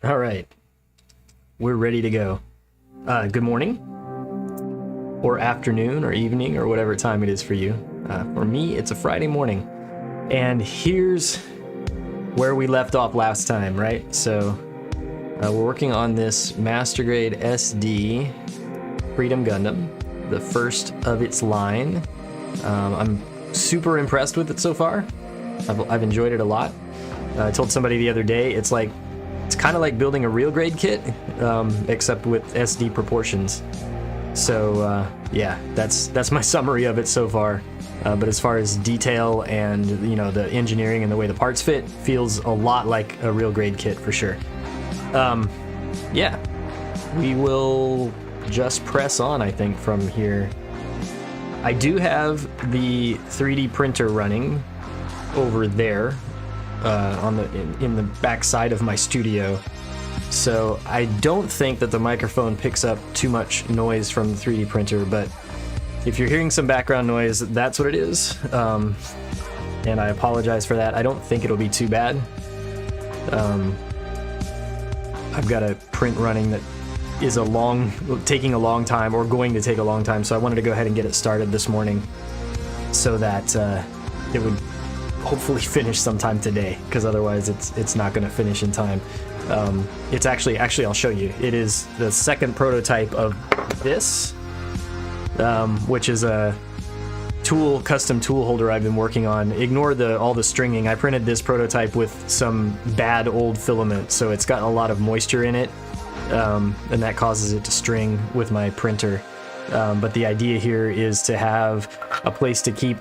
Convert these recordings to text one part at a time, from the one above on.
All right, we're ready to go. Good morning, or afternoon, or evening, or whatever time it is for you. For me, it's a Friday morning, and here's where we left off last time, right? So we're working on this master grade SD Freedom Gundam, the first of its line. I'm super impressed with it so far. I've enjoyed it a lot. I told somebody the other day, it's kind of like building a real grade kit, except with SD proportions. So yeah, that's my summary of it so far. But as far as detail and the engineering and the way the parts fit, feels a lot like a real grade kit for sure. Yeah, we will just press on, I think, from here. I do have the 3D printer running over there. In the back side of my studio, so I don't think that the microphone picks up too much noise from the 3D printer, but if you're hearing some background noise, that's what it is, and I apologize for that. I don't think it'll be too bad. I've got a print running that is taking a long time, or going to take a long time, so I wanted to go ahead and get it started this morning so that it would hopefully finish sometime today, because otherwise it's not going to finish in time. It's actually I'll show you. It is the second prototype of this, which is a custom tool holder I've been working on. Ignore all the stringing. I printed this prototype with some bad old filament, so it's got a lot of moisture in it, and that causes it to string with my printer. But the idea here is to have a place to keep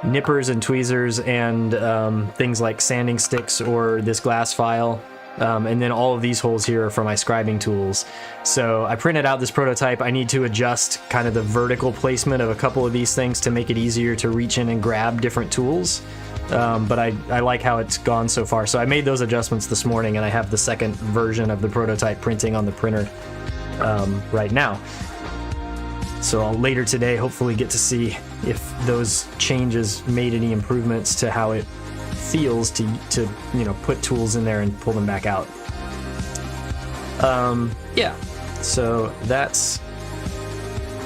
nippers and tweezers and things like sanding sticks or this glass file, and then all of these holes here are for my scribing tools. So I printed out this prototype. I need to adjust kind of the vertical placement of a couple of these things to make it easier to reach in and grab different tools, but I like how it's gone so far. So I made those adjustments this morning, and I have the second version of the prototype printing on the printer right now. So I'll later today hopefully get to see if those changes made any improvements to how it feels to put tools in there and pull them back out. Yeah, so that's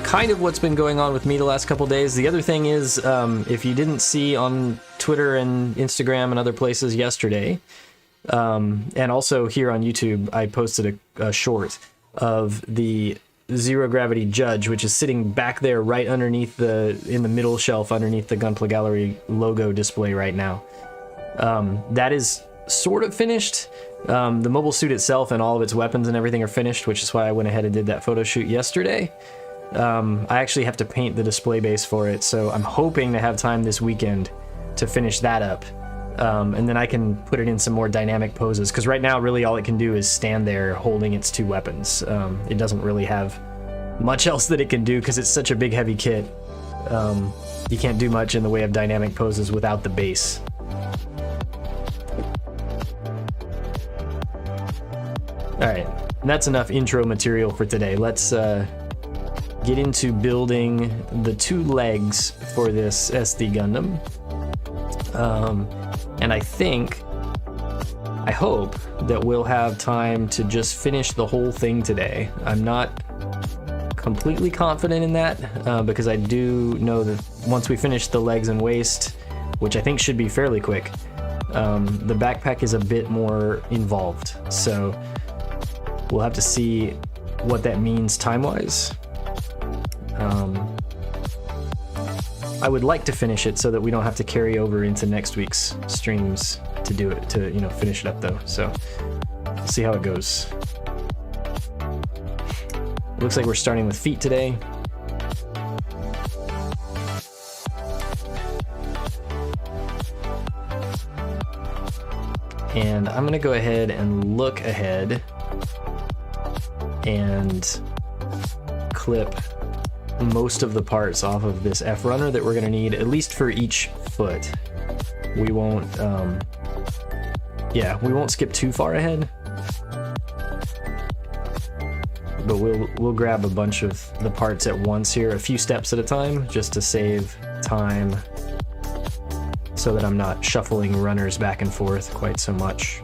kind of what's been going on with me the last couple days. The other thing is, if you didn't see on Twitter and Instagram and other places yesterday, and also here on YouTube, I posted a short of the Zero Gravity Judge, which is sitting back there right underneath in the middle shelf underneath the Gunpla Gallery logo display right now. That is sort of finished. The mobile suit itself and all of its weapons and everything are finished, which is why I went ahead and did that photo shoot yesterday. I actually have to paint the display base for it, so I'm hoping to have time this weekend to finish that up. And then I can put it in some more dynamic poses, because right now really all it can do is stand there holding its two weapons. It doesn't really have much else that it can do because it's such a big heavy kit. You can't do much in the way of dynamic poses without the base. Alright, that's enough intro material for today. Let's get get into building the 2 legs for this SD Gundam. And I hope that we'll have time to just finish the whole thing today. I'm not completely confident in that, because I do know that once we finish the legs and waist, which I think should be fairly quick, the backpack is a bit more involved. So we'll have to see what that means time-wise. I would like to finish it so that we don't have to carry over into next week's streams to do it, to, you know, finish it up though. So we'll see how it goes. It looks like we're starting with feet today. And I'm gonna go ahead and look ahead and clip most of the parts off of this F runner that we're gonna need, at least for each foot. We won't, we won't skip too far ahead, but we'll grab a bunch of the parts at once here, a few steps at a time, just to save time, so that I'm not shuffling runners back and forth quite so much.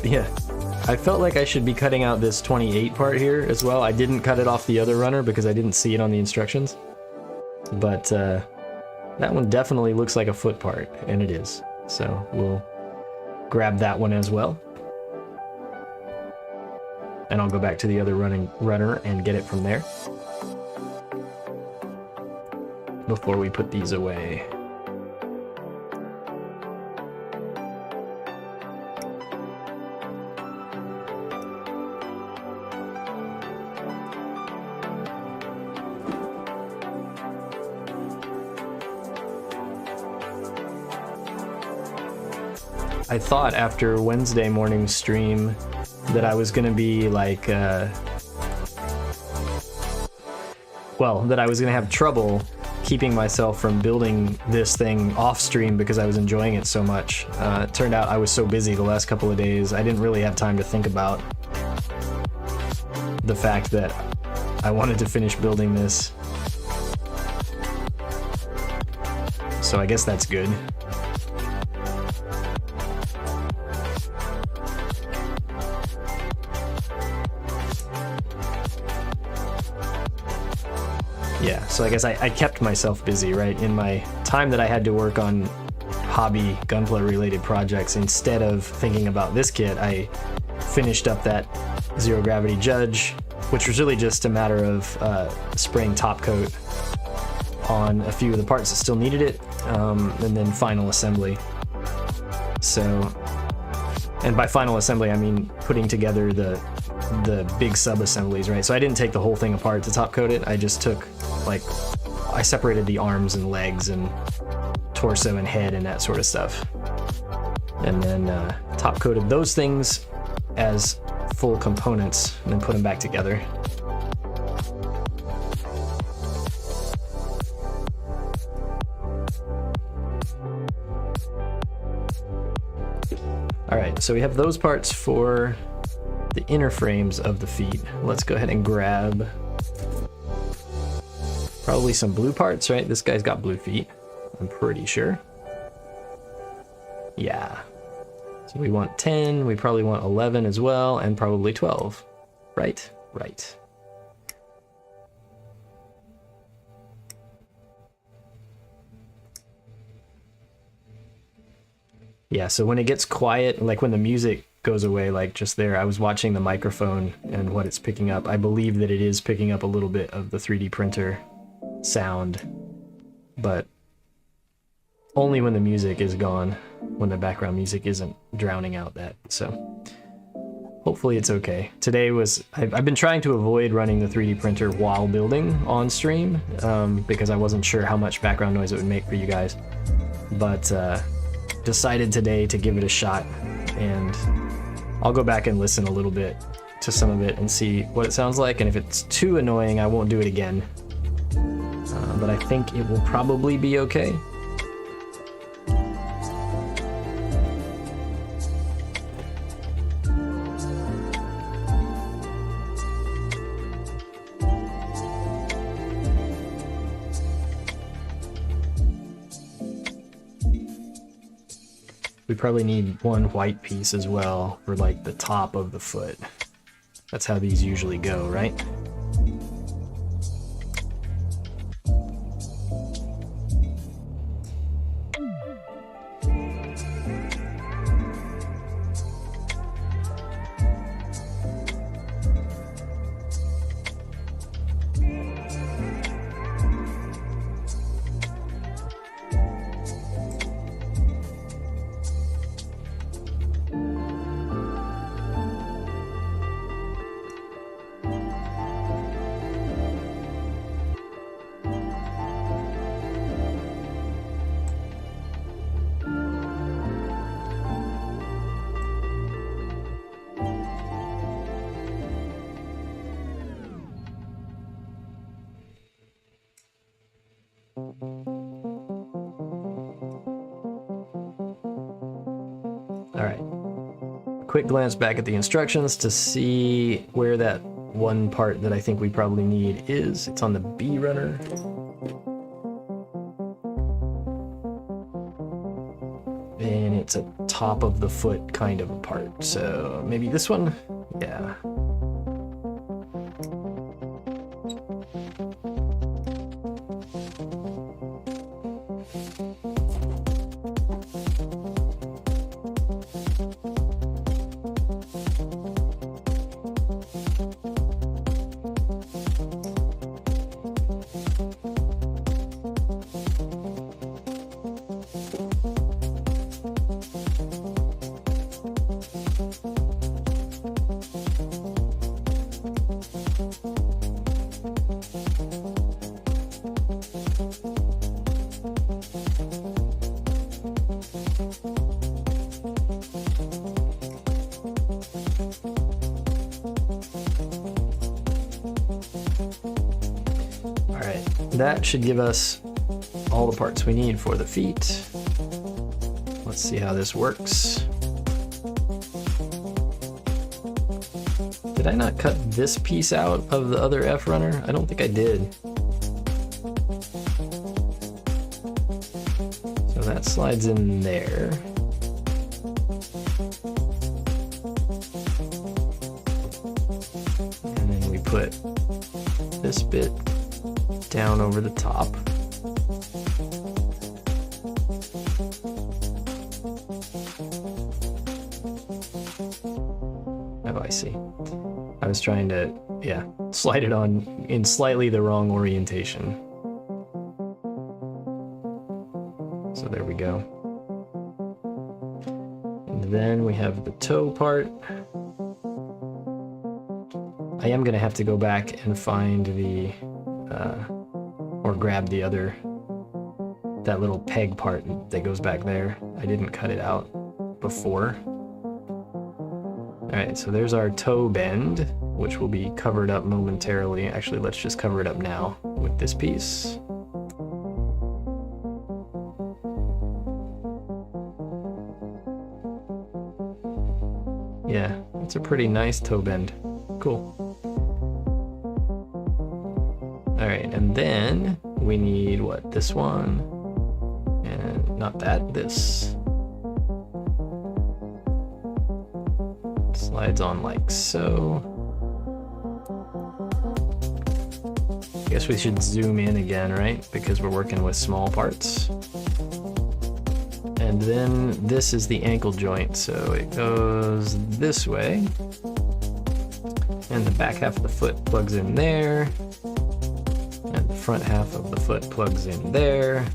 Yeah, I felt like I should be cutting out this 28 part here as well. I didn't cut it off the other runner because I didn't see it on the instructions. But that one definitely looks like a foot part, and it is. So we'll grab that one as well. And I'll go back to the other runner and get it from there before we put these away. I thought after Wednesday morning stream that I was gonna be like, that I was gonna have trouble keeping myself from building this thing off stream because I was enjoying it so much. It turned out I was so busy the last couple of days, I didn't really have time to think about the fact that I wanted to finish building this. So I guess that's good. Yeah, so I guess I kept myself busy, right? In my time that I had to work on hobby Gunpla related projects, instead of thinking about this kit, I finished up that Zero Gravity Judge, which was really just a matter of spraying top coat on a few of the parts that still needed it, and then final assembly. So, and by final assembly, I mean putting together the big sub-assemblies, right? So I didn't take the whole thing apart to top coat it. I just took, like, I separated the arms and legs and torso and head and that sort of stuff. And then top coated those things as full components and then put them back together. All right, so we have those parts for the inner frames of the feet. Let's go ahead and grab probably some blue parts, right? This guy's got blue feet, I'm pretty sure. Yeah. So we want 10, we probably want 11 as well, and probably 12, right? Right. Yeah, so when it gets quiet, like when the music goes away, like just there, I was watching the microphone and what it's picking up. I believe that it is picking up a little bit of the 3D printer sound, but only when the music is gone, when the background music isn't drowning out that. So hopefully it's okay. Today was, I've been trying to avoid running the 3D printer while building on stream, because I wasn't sure how much background noise it would make for you guys, but decided today to give it a shot, and I'll go back and listen a little bit to some of it and see what it sounds like, and if it's too annoying, I won't do it again. But I think it will probably be okay. We probably need one white piece as well for like the top of the foot. That's how these usually go, right? All right, quick glance back at the instructions to see where that one part that I think we probably need is. It's on the B runner. And it's a top of the foot kind of a part. So maybe this one? Yeah. That should give us all the parts we need for the feet. Let's see how this works. Did I not cut this piece out of the other F runner? I don't think I did. So that slides in there. And then we put this bit down over the top. Oh, I see. I was trying to, yeah, slide it on in slightly the wrong orientation. So there we go. And then we have the toe part. I am going to have to go back and find the or grab the other, that little peg part that goes back there. I didn't cut it out before. All right, so there's our toe bend, which will be covered up momentarily. Actually, let's just cover it up now with this piece. Yeah, it's a pretty nice toe bend. Cool. All right, and then we need what? This one, and not that, this. Slides on like so. I guess we should zoom in again, right? Because we're working with small parts. And then this is the ankle joint, so it goes this way. And the back half of the foot plugs in there. And the front half of the foot plugs in there.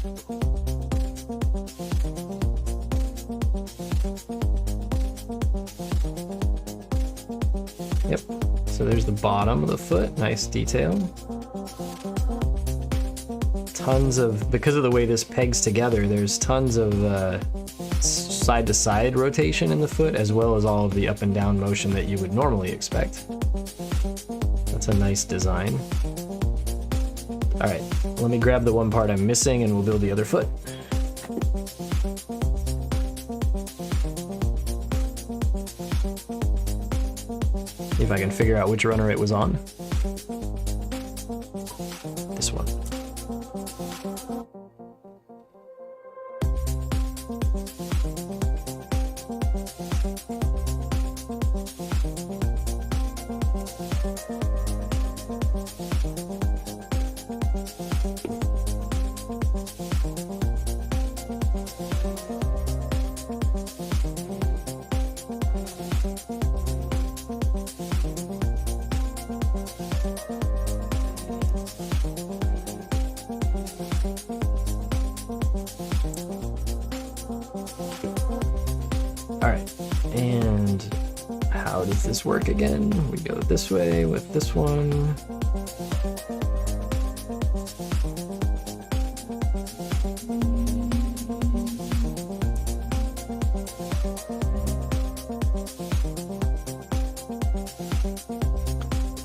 Yep, so there's the bottom of the foot, nice detail. Tons of, because of the way this pegs together, there's tons of side-to-side rotation in the foot, as well as all of the up and down motion that you would normally expect. That's a nice design. All right, let me grab the one part I'm missing and we'll build the other foot. See if I can figure out which runner it was on. This one. Alright, and how does this work again? We go this way with this one.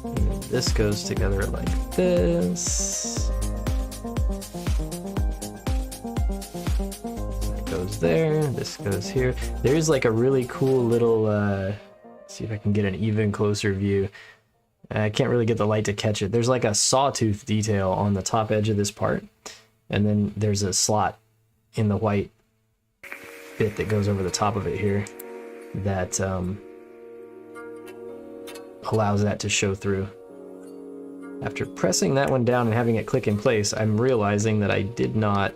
And this goes together like this. There, this goes here. There's like a really cool little see if I can get an even closer view. I can't really get the light to catch it. There's like a sawtooth detail on the top edge of this part, and then there's a slot in the white bit that goes over the top of it here that allows that to show through. After pressing that one down and having it click in place, I'm realizing that I did not,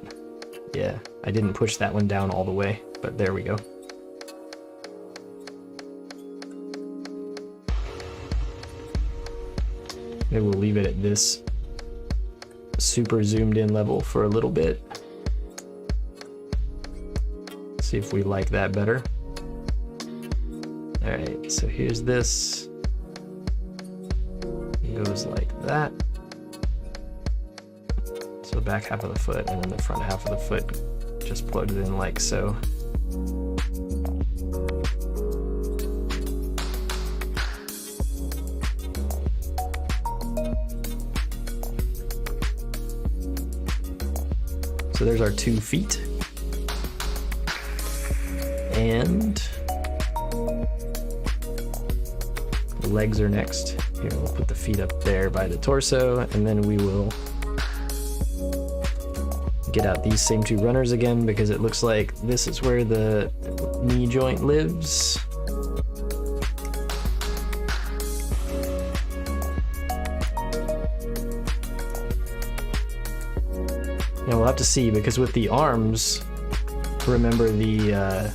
yeah, I didn't push that one down all the way, but there we go. Maybe we'll leave it at this super zoomed in level for a little bit. See if we like that better. All right, so here's this. It goes like that. So the back half of the foot and then the front half of the foot just plugged in like so. So there's our 2 feet. And the legs are next. Here, we'll put the feet up there by the torso, and then we will get out these same 2 runners again, because it looks like this is where the knee joint lives. Now we'll have to see, because with the arms, remember the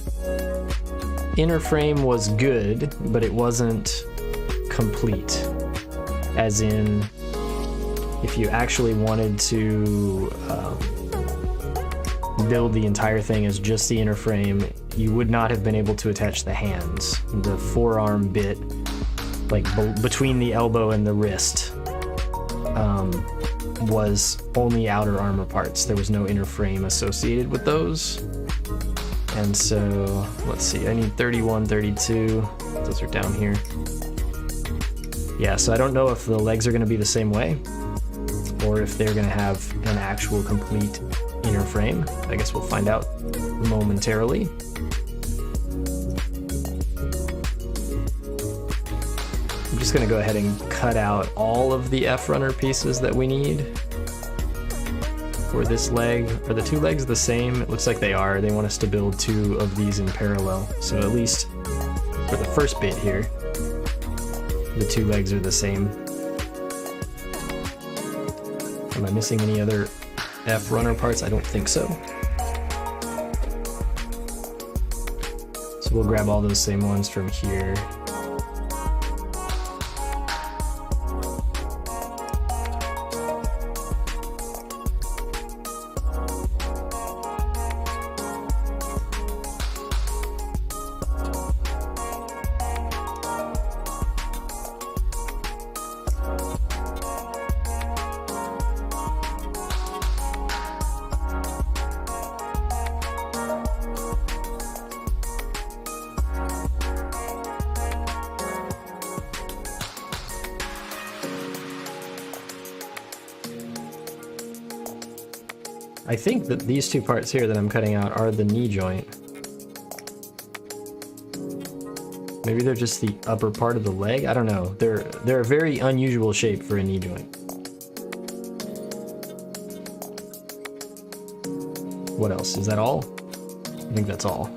inner frame was good, but it wasn't complete. As in, if you actually wanted to build the entire thing as just the inner frame, you would not have been able to attach the hands. The forearm bit, like between the elbow and the wrist, was only outer armor parts. There was no inner frame associated with those. And so, let's see, I need 31, 32. Those are down here. Yeah, so I don't know if the legs are going to be the same way, or if they're going to have an actual complete inner frame. I guess we'll find out momentarily. I'm just going to go ahead and cut out all of the F-runner pieces that we need for this leg. Are the 2 legs the same? It looks like they are. They want us to build 2 of these in parallel. So at least for the first bit here, the 2 legs are the same. Am I missing any other F-runner parts? I don't think so. So we'll grab all those same ones from here. I think that these two parts here that I'm cutting out are the knee joint. Maybe they're just the upper part of the leg? I don't know. They're a very unusual shape for a knee joint. What else? Is that all? I think that's all.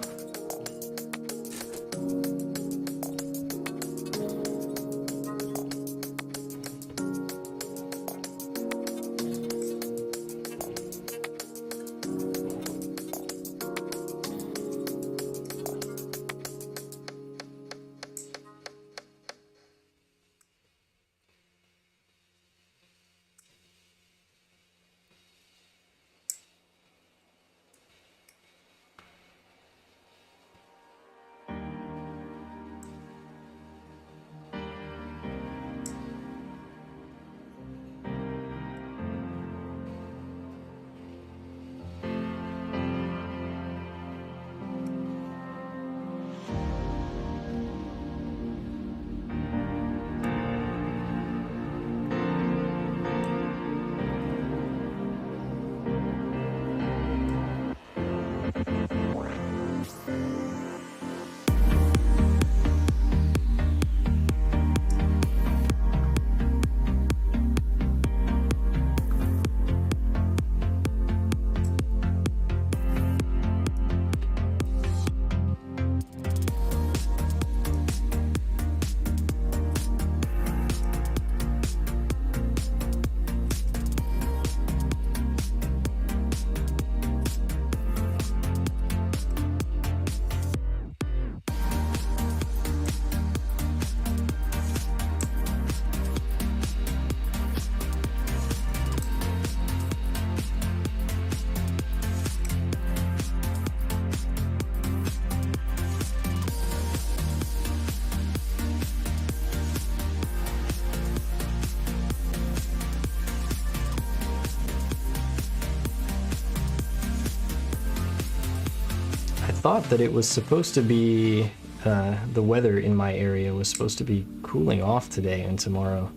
Thought that it was supposed to be the weather in my area was supposed to be cooling off today and tomorrow.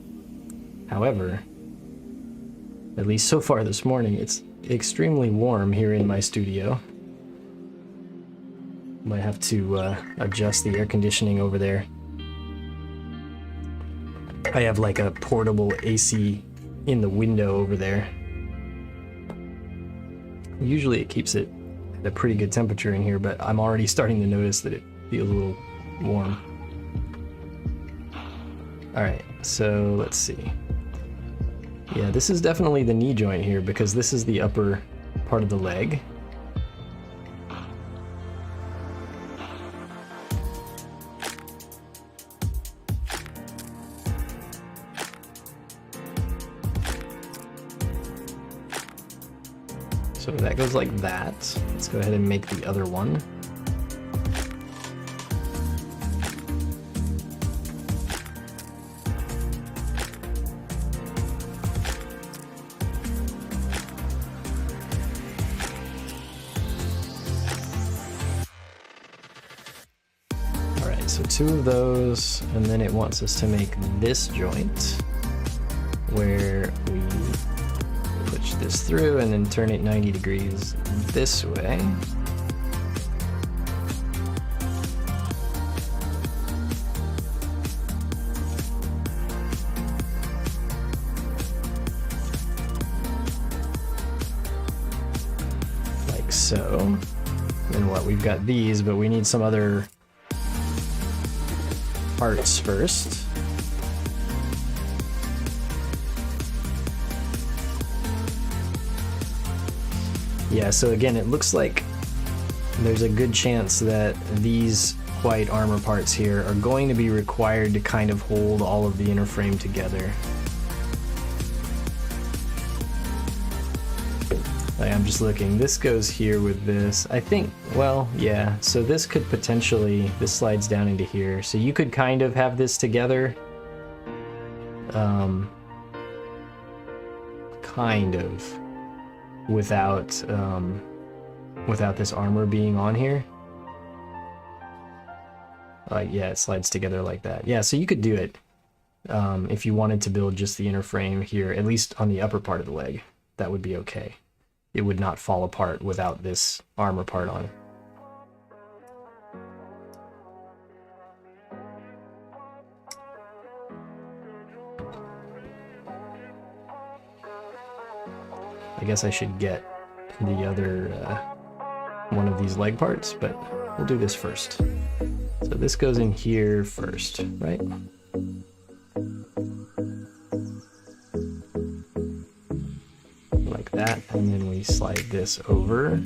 However, at least so far this morning, it's extremely warm here in my studio. Might have to adjust the air conditioning over there. I have like a portable AC in the window over there. Usually it keeps it a pretty good temperature in here, but I'm already starting to notice that it feels a little warm. Alright, so let's see. Yeah, this is definitely the knee joint here because this is the upper part of the leg. So that goes like that. Let's go ahead and make the other one. All right, so two of those, and then it wants us to make this joint where we push this through and then turn it 90 degrees this way. Like so. And what, we've got these, but we need some other parts first. Yeah, so again, it looks like there's a good chance that these white armor parts here are going to be required to kind of hold all of the inner frame together. Like, I'm just looking, this goes here with this. I think, well, yeah, so this could potentially, this slides down into here. So you could kind of have this together. Kind of. Without this armor being on here. Yeah, it slides together like that. Yeah, so you could do it if you wanted to build just the inner frame here, at least on the upper part of the leg. That would be okay. it would not fall apart without this armor part on. I guess I should get the other one of these leg parts, but we'll do this first. So this goes in here first, right? Like that, and then we slide this over.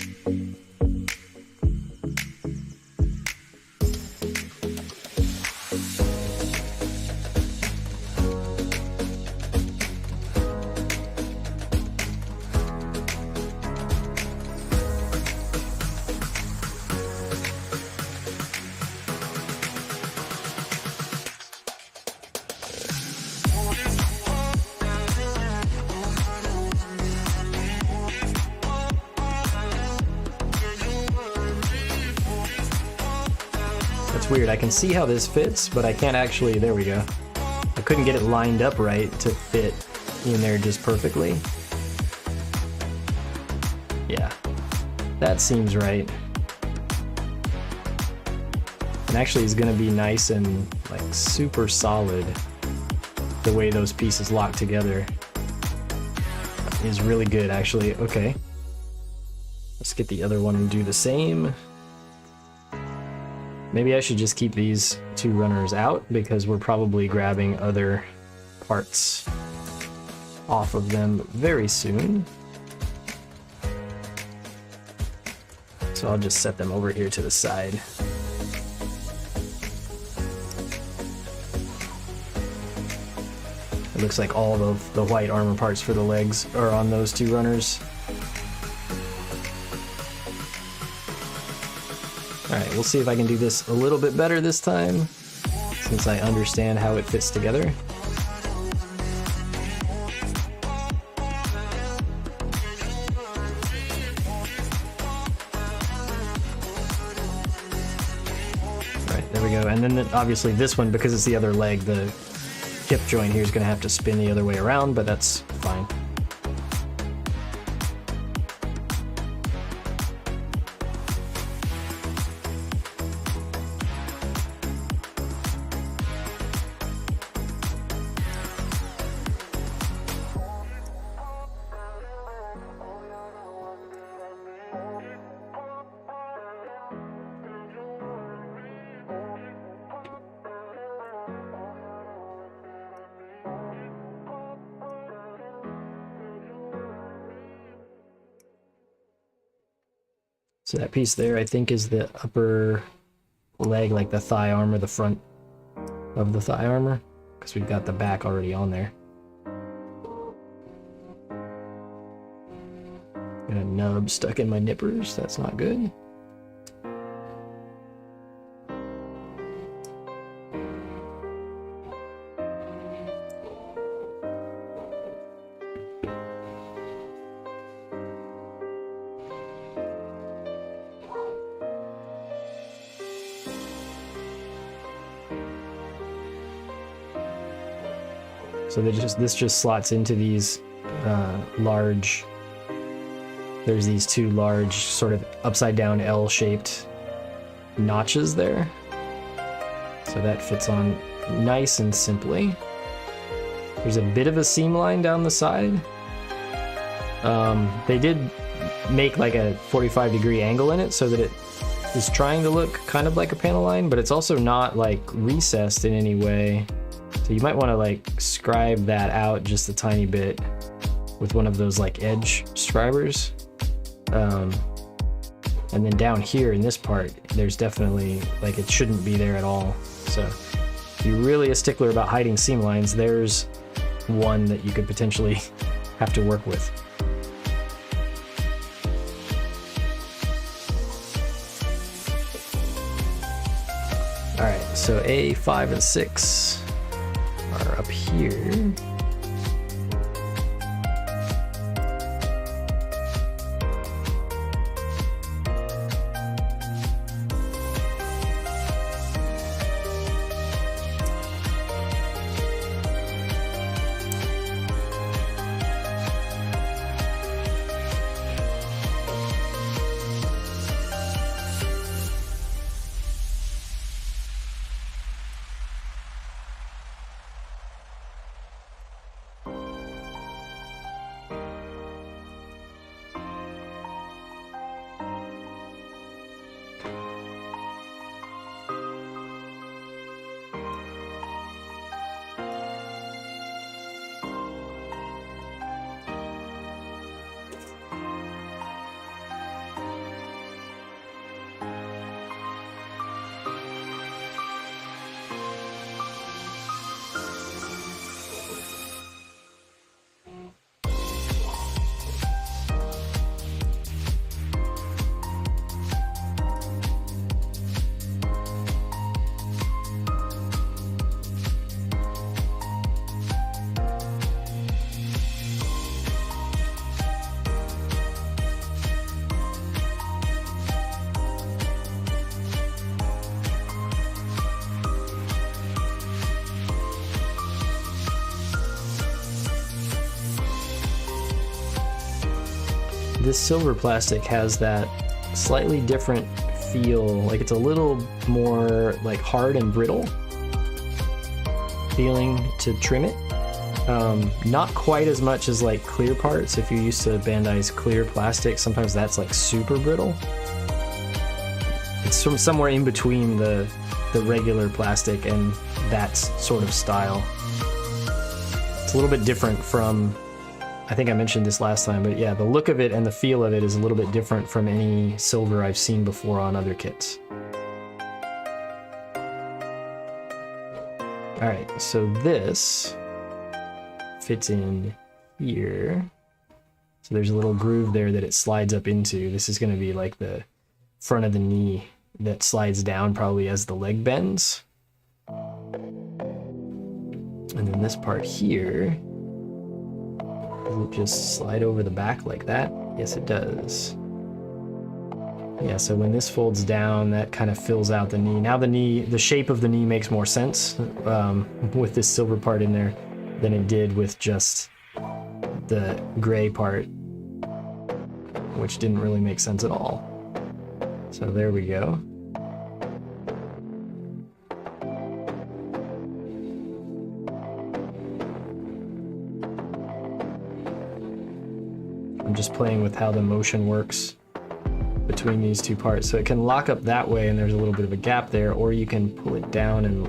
That's weird. I can see how this fits, but I can't actually, there we go. I couldn't get it lined up right to fit in there just perfectly. Yeah, that seems right. And actually it's gonna be nice and like super solid. The way those pieces lock together is really good actually. Okay, let's get the other one and do the same. Maybe I should just keep these two runners out because we're probably grabbing other parts off of them very soon. So I'll just set them over here to the side. It looks like all of the white armor parts for the legs are on those two runners. Alright, we'll see if I can do this a little bit better this time, since I understand how it fits together. Alright, there we go. And then obviously this one, because it's the other leg, the hip joint here is going to have to spin the other way around, but that's fine. So that piece there, I think, is the upper leg, like the thigh armor, the front of the thigh armor, because we've got the back already on there. Got a nub stuck in my nippers, that's not good. So this just slots into these large, there's these two large sort of upside down L-shaped notches there. So that fits on nice and simply. There's a bit of a seam line down the side. They did make like a 45-degree angle in it so that it is trying to look kind of like a panel line, but it's also not like recessed in any way. So you might want to like scribe that out just a tiny bit with one of those like edge scribers. And then down here in this part, there's definitely, like, it shouldn't be there at all. So if you're really a stickler about hiding seam lines, there's one that you could potentially have to work with. All right, so A5 and 6 are up here. this silver plastic has that slightly different feel, like it's a little more like hard and brittle feeling to trim it. Not quite as much as like clear parts. If you're used to Bandai's clear plastic, sometimes that's like super brittle. It's from somewhere in between the regular plastic and that sort of style. It's a little bit different from, I think I mentioned this last time, but yeah, the look of it and the feel of it is a little bit different from any silver I've seen before on other kits. All right, so this fits in here. So there's a little groove there that it slides up into. This is going to be like the front of the knee that slides down probably as the leg bends. And then this part here, does it just slide over the back like that? Yes, it does. Yeah, so when this folds down, that kind of fills out the knee. Now the shape of the knee makes more sense with this silver part in there than it did with just the gray part, which didn't really make sense at all. So there we go. I'm just playing with how the motion works between these two parts. So it can lock up that way and there's a little bit of a gap there, or you can pull it down and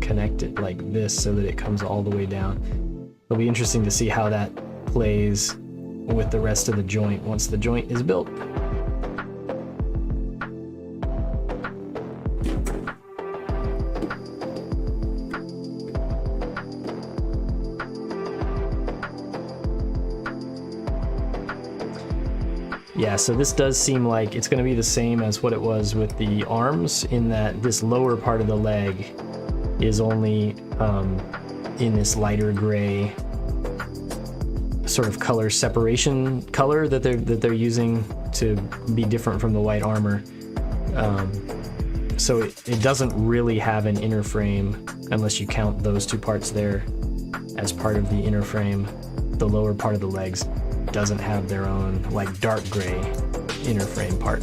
connect it like this so that it comes all the way down. It'll be interesting to see how that plays with the rest of the joint once the joint is built. Yeah, so this does seem like it's going to be the same as what it was with the arms, in that this lower part of the leg is only in this lighter gray sort of color separation color that they're using to be different from the white armor. So it doesn't really have an inner frame unless you count those two parts there as part of the inner frame. The lower part of the legs doesn't have their own like dark gray inner frame part.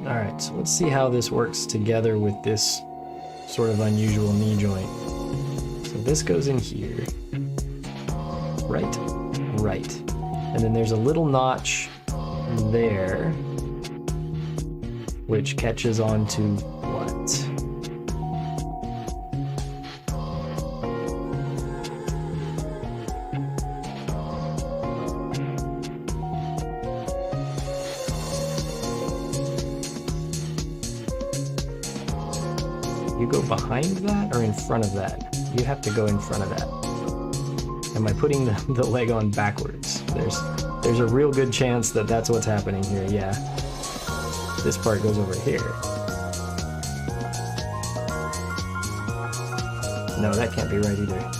Alright, so let's see how this works together with this sort of unusual knee joint. So this goes in here. Right, right. And then there's a little notch there, which catches onto what? You go behind that or in front of that? You have to go in front of that. Am I putting the leg on backwards? There's a real good chance that that's what's happening here, yeah. This part goes over here. No, that can't be right either.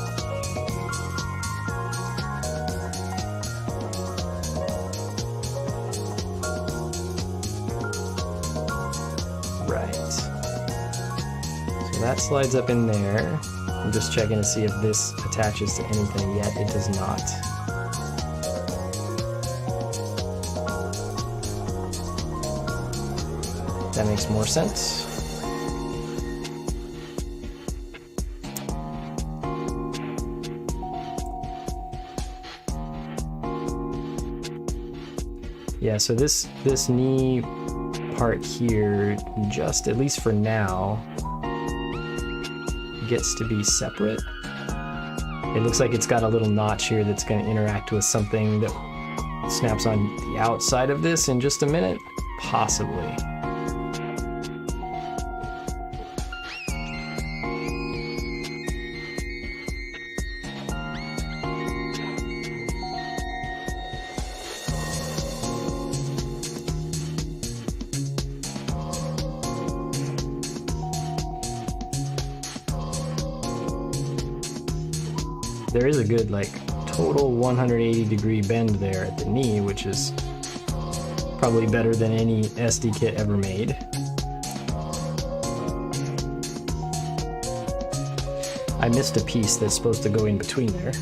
That slides up in there. I'm just checking to see if this attaches to anything yet. It does not. That makes more sense. Yeah, so this knee part here, just at least for now, gets to be separate. It looks like it's got a little notch here that's going to interact with something that snaps on the outside of this in just a minute, possibly. There is a good, like, total 180-degree bend there at the knee, which is probably better than any SD kit ever made. I missed a piece that's supposed to go in between there.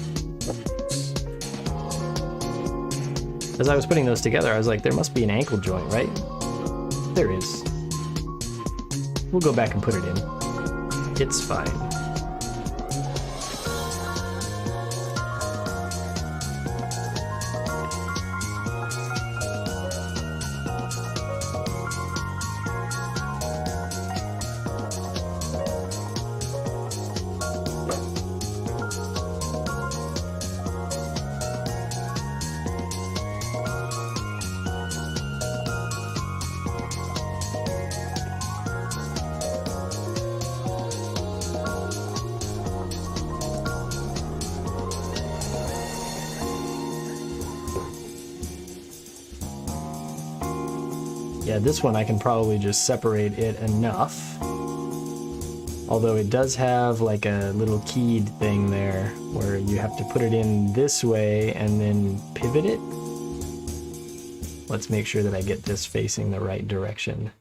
As I was putting those together, I was like, there must be an ankle joint, right? There is. We'll go back and put it in. It's fine. Yeah, this one I can probably just separate it enough. Although it does have like a little keyed thing there where you have to put it in this way and then pivot it. Let's make sure that I get this facing the right direction.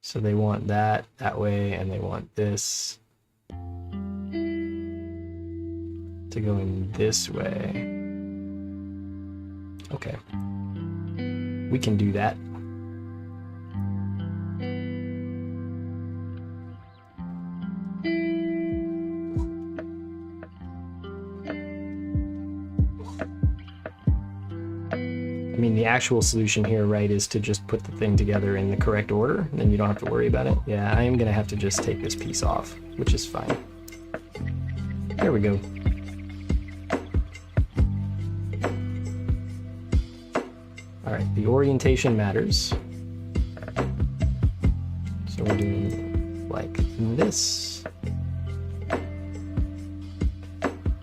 So they want that way, and they want this to go in this way. Okay. We can do that. I mean, the actual solution here, right, is to just put the thing together in the correct order, and then you don't have to worry about it. Yeah, I am gonna have to just take this piece off, which is fine. There we go. All right, the orientation matters. So we're doing like this.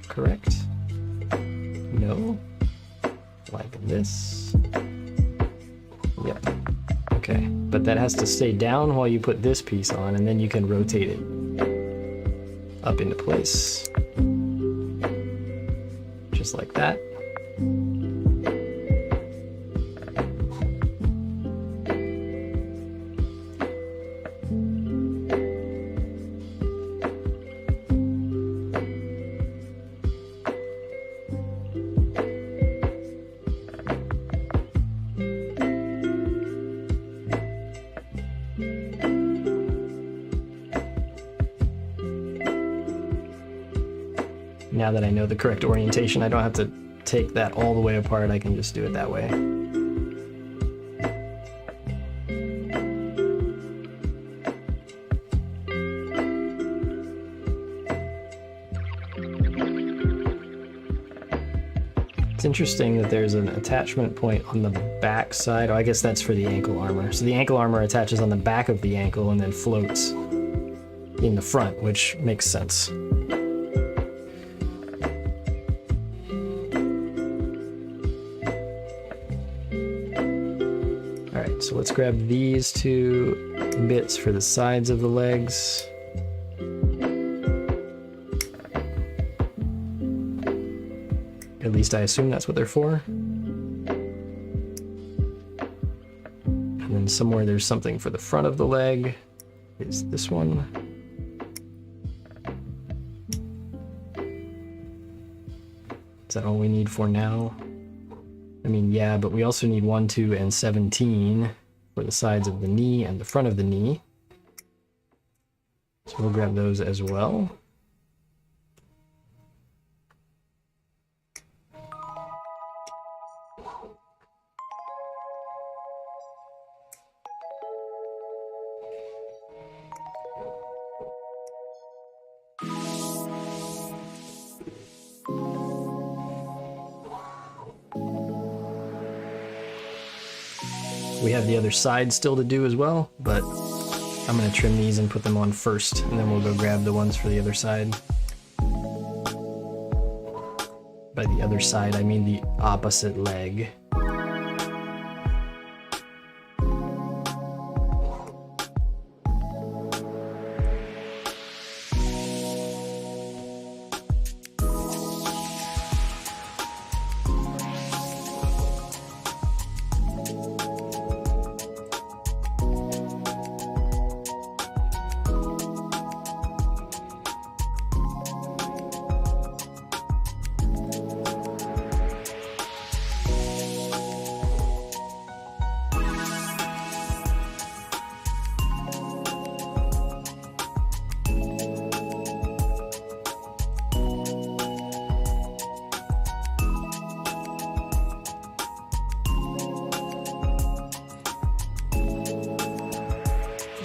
Correct? No? Like this? Yep. Okay, but that has to stay down while you put this piece on, and then you can rotate it up into place. Just like that. Now that I know the correct orientation, I don't have to take that all the way apart. I can just do it that way. It's interesting that there's an attachment point on the back side. Oh, I guess that's for the ankle armor. So the ankle armor attaches on the back of the ankle and then floats in the front, which makes sense. So let's grab these two bits for the sides of the legs. At least I assume that's what they're for. And then somewhere there's something for the front of the leg. Is this one? Is that all we need for now? I mean, yeah, but we also need 1, 2, and 17 for the sides of the knee and the front of the knee. So we'll grab those as well. We have the other side still to do as well, but I'm gonna trim these and put them on first, and then we'll go grab the ones for the other side. By the other side, I mean the opposite leg.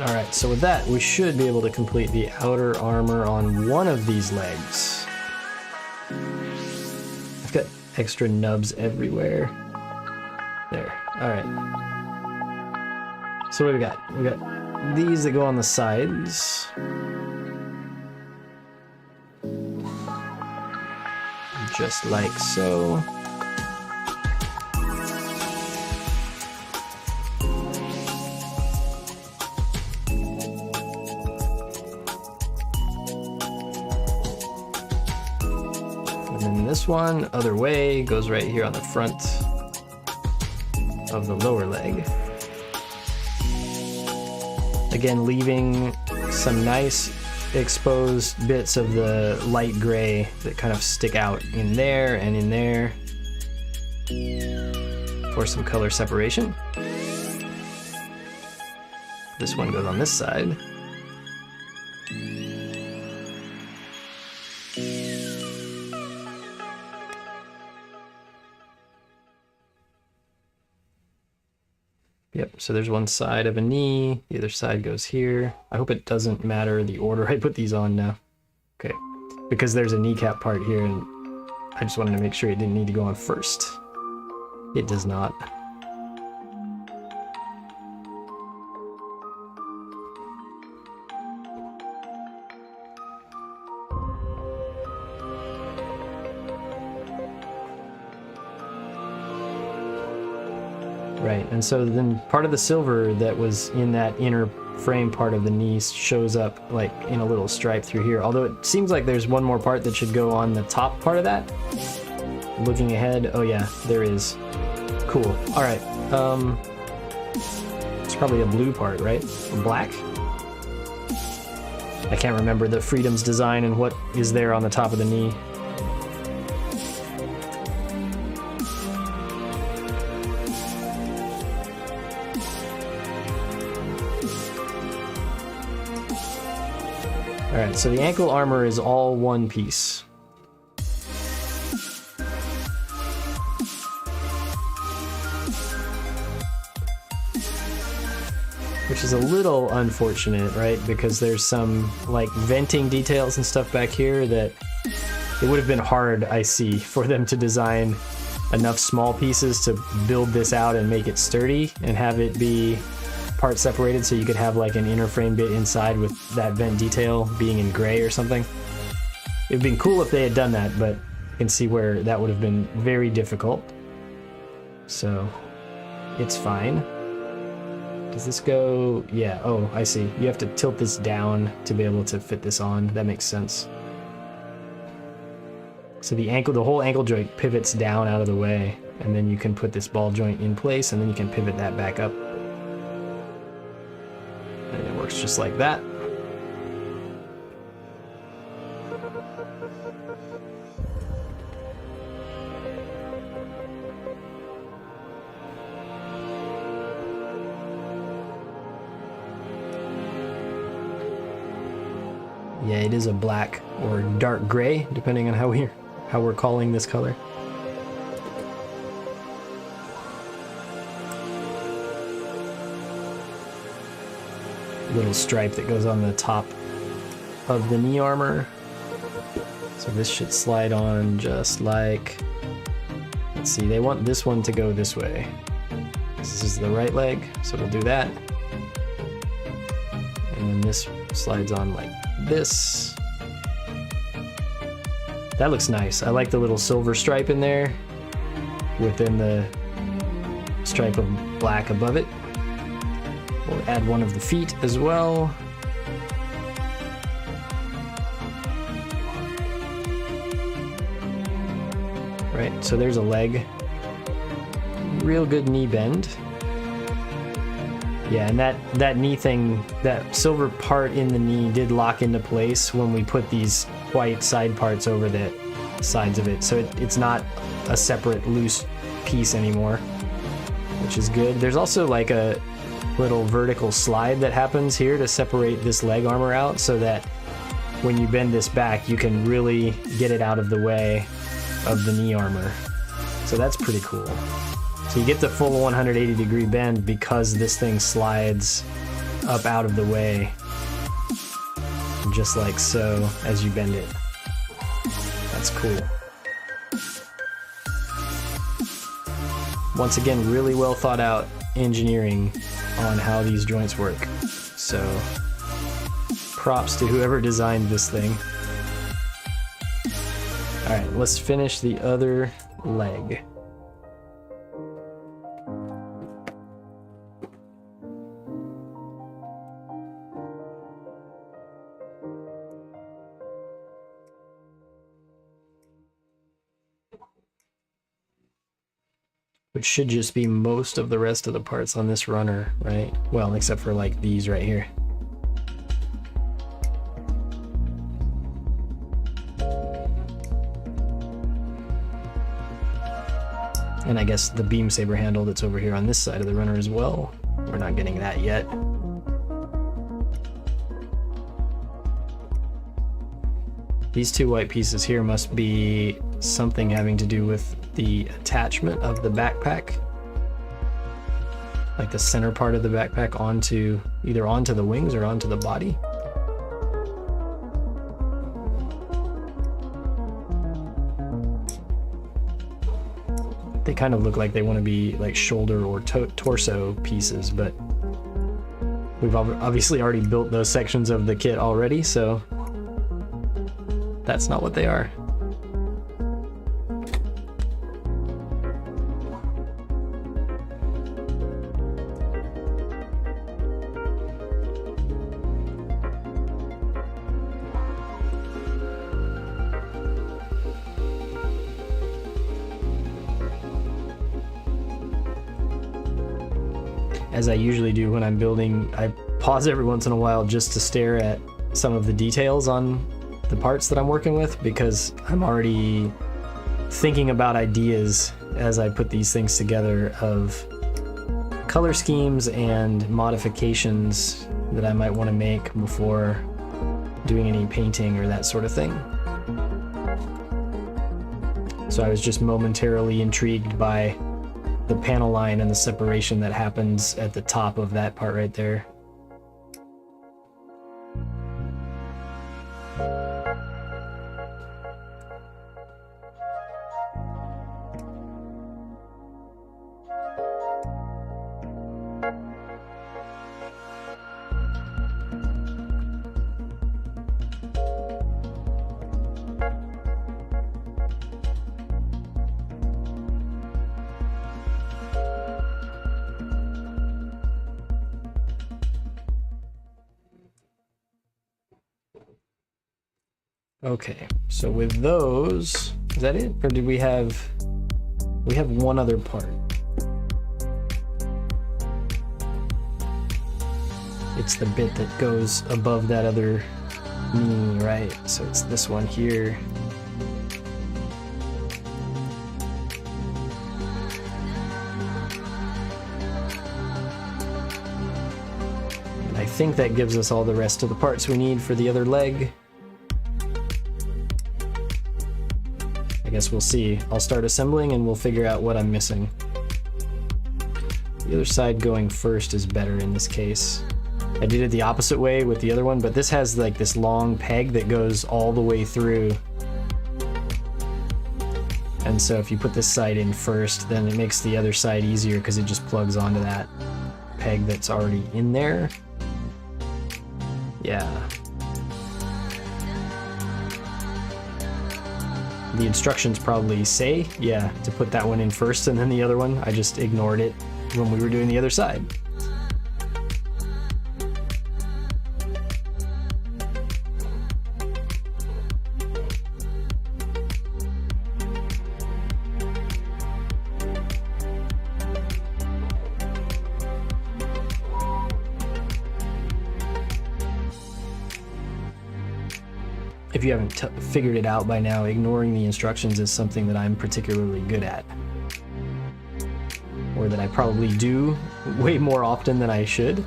Alright, so with that, we should be able to complete the outer armor on one of these legs. I've got extra nubs everywhere. There, alright. So what do we got? We got these that go on the sides. Just like so. This one, other way, goes right here on the front of the lower leg. Again, leaving some nice exposed bits of the light gray that kind of stick out in there and in there for some color separation. This one goes on this side. Yep, so there's one side of a knee, the other side goes here. I hope it doesn't matter the order I put these on now. Okay, because there's a kneecap part here and I just wanted to make sure it didn't need to go on first. It does not. Right, and so then part of the silver that was in that inner frame part of the knee shows up like in a little stripe through here, although it seems like there's one more part that should go on the top part of that. Looking ahead, oh yeah, there is. Cool, alright. It's probably a blue part, right? Or black? I can't remember the Freedom's design and what is there on the top of the knee. Alright, so the ankle armor is all one piece. Which is a little unfortunate, right? Because there's some like venting details and stuff back here that it would have been hard, I see, for them to design enough small pieces to build this out and make it sturdy and have it be part separated so you could have like an inner frame bit inside with that vent detail being in gray or something. It would have been cool if they had done that, but you can see where that would have been very difficult. So it's fine. Does this go? Yeah, oh, I see. You have to tilt this down to be able to fit this on. That makes sense. So the whole ankle joint pivots down out of the way, and then you can put this ball joint in place, and then you can pivot that back up. And it works just like that. Yeah, it is a black or dark gray, depending on how we're calling this color. Little stripe that goes on the top of the knee armor. So this should slide on just like, let's see, they want this one to go this way. This is the right leg, so we'll do that. And then this slides on like this. That looks nice. I like the little silver stripe in there within the stripe of black above it. We'll add one of the feet as well. Right, so there's a leg. Real good knee bend. Yeah, and that knee thing, that silver part in the knee did lock into place when we put these white side parts over the sides of it. So it's not a separate loose piece anymore, which is good. There's also like a little vertical slide that happens here to separate this leg armor out so that when you bend this back, you can really get it out of the way of the knee armor. So that's pretty cool. So you get the full 180-degree bend because this thing slides up out of the way, just like so, as you bend it. That's cool. Once again, really well thought out engineering on how these joints work. So props to whoever designed this thing. All right, let's finish the other leg. Which should just be most of the rest of the parts on this runner, right? Well, except for like these right here. And I guess the beam saber handle that's over here on this side of the runner as well. We're not getting that yet. These two white pieces here must be something having to do with the attachment of the backpack. Like the center part of the backpack onto, either onto the wings or onto the body. They kind of look like they want to be like shoulder or torso pieces, but we've obviously already built those sections of the kit already, so that's not what they are. As I usually do when I'm building, I pause every once in a while just to stare at some of the details on the parts that I'm working with, because I'm already thinking about ideas as I put these things together of color schemes and modifications that I might want to make before doing any painting or that sort of thing. So I was just momentarily intrigued by the panel line and the separation that happens at the top of that part right there. Okay, so with those, is that it? Or did we have one other part? It's the bit that goes above that other knee, right? So it's this one here. And I think that gives us all the rest of the parts we need for the other leg. I guess we'll see. I'll start assembling and we'll figure out what I'm missing. The other side going first is better in this case. I did it the opposite way with the other one, but this has like this long peg that goes all the way through. And And so if you put this side in first, then it makes the other side easier because it just plugs onto that peg that's already in there. Yeah. The instructions probably say, yeah, to put that one in first and then the other one. I just ignored it when we were doing the other side. If you haven't figured it out by now, ignoring the instructions is something that I'm particularly good at. Or that I probably do way more often than I should.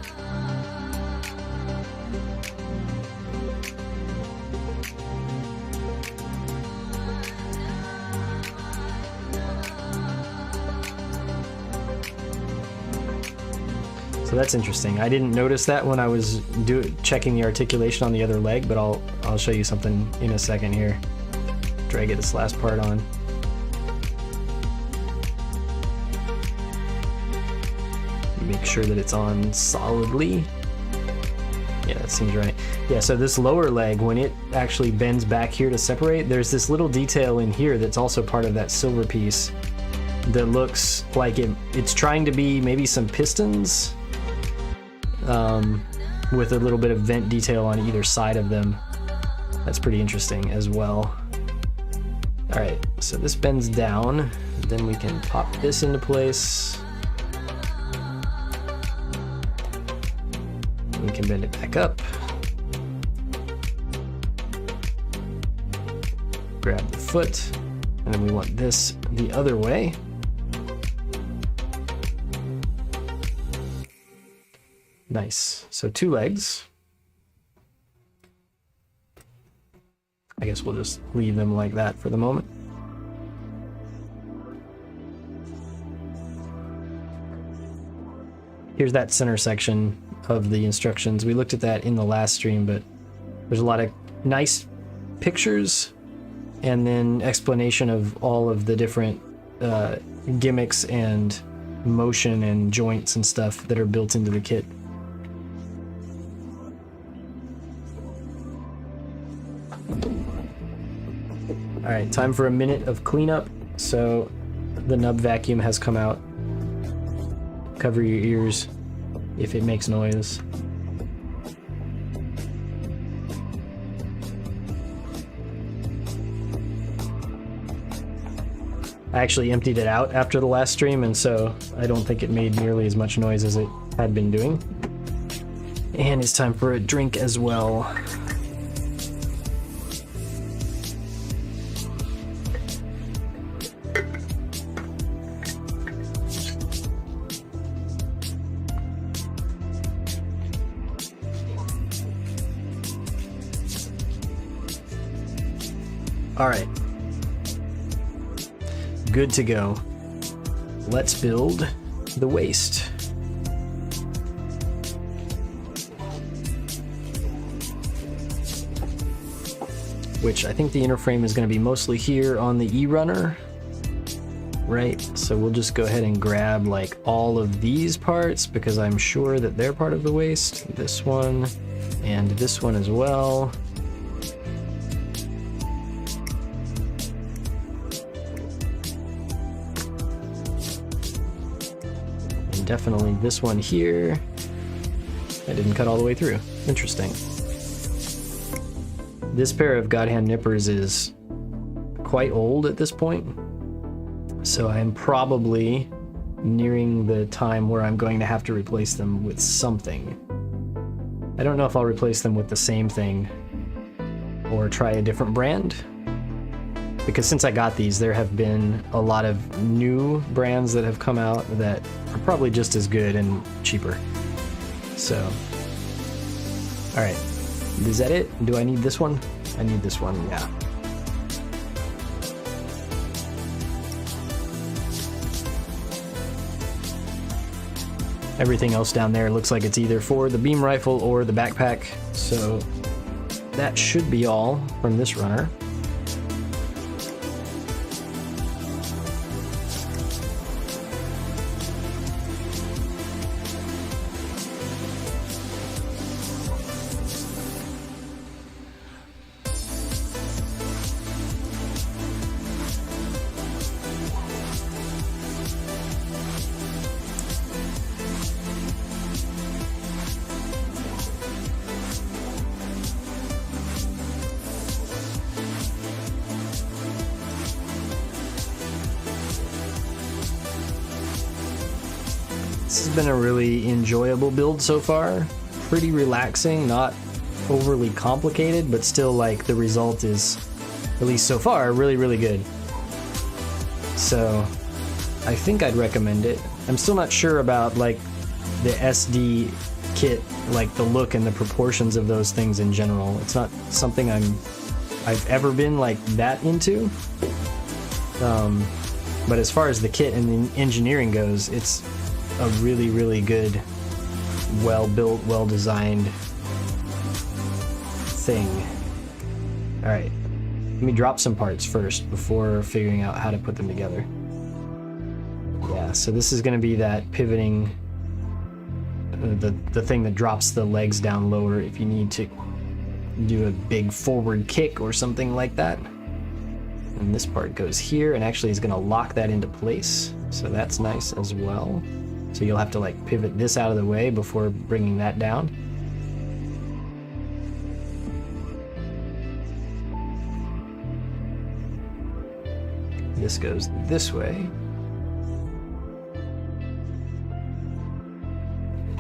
So that's interesting. I didn't notice that when I was checking the articulation on the other leg, but I'll show you something in a second here after I get this last part on. Make sure that it's on solidly. Yeah, that seems right. Yeah, so this lower leg, when it actually bends back here to separate, there's this little detail in here that's also part of that silver piece that looks like it's trying to be maybe some pistons. With a little bit of vent detail on either side of them. That's pretty interesting as well. Alright, so this bends down, then we can pop this into place. We can bend it back up. Grab the foot, and then we want this the other way. Nice. So 2 legs. I guess we'll just leave them like that for the moment. Here's that center section of the instructions. We looked at that in the last stream, but there's a lot of nice pictures and then explanation of all of the different gimmicks and motion and joints and stuff that are built into the kit. Alright, time for a minute of cleanup. So the nub vacuum has come out. Cover your ears if it makes noise. I actually emptied it out after the last stream, and so I don't think it made nearly as much noise as it had been doing. And it's time for a drink as well. All right, good to go. Let's build the waist. Which I think the inner frame is going to be mostly here on the E-runner, right? So we'll just go ahead and grab like all of these parts because I'm sure that they're part of the waist. This one and this one as well. Definitely this one here. I didn't cut all the way through. Interesting. This pair of Godhand nippers is quite old at this point, so I'm probably nearing the time where I'm going to have to replace them with something. I don't know if I'll replace them with the same thing or try a different brand, because since I got these, there have been a lot of new brands that have come out that are probably just as good and cheaper. So, all right, is that it? Do I need this one? I need this one, yeah. Everything else down there looks like it's either for the beam rifle or the backpack, so that should be all from this runner. been a really enjoyable build so far. Pretty relaxing, not overly complicated, but still like the result is, at least so far, really, really good. So I think I'd recommend it. I'm still not sure about like the SD kit, like the look and the proportions of those things in general. It's not something I've ever been like that into. But as far as the kit and the engineering goes, it's a really, really good, well-built, well-designed thing. All right, let me drop some parts first before figuring out how to put them together. Yeah, so this is going to be that pivoting, the thing that drops the legs down lower if you need to do a big forward kick or something like that. And this part goes here and actually is going to lock that into place, so that's nice as well. So you'll have to like pivot this out of the way before bringing that down. This goes this way.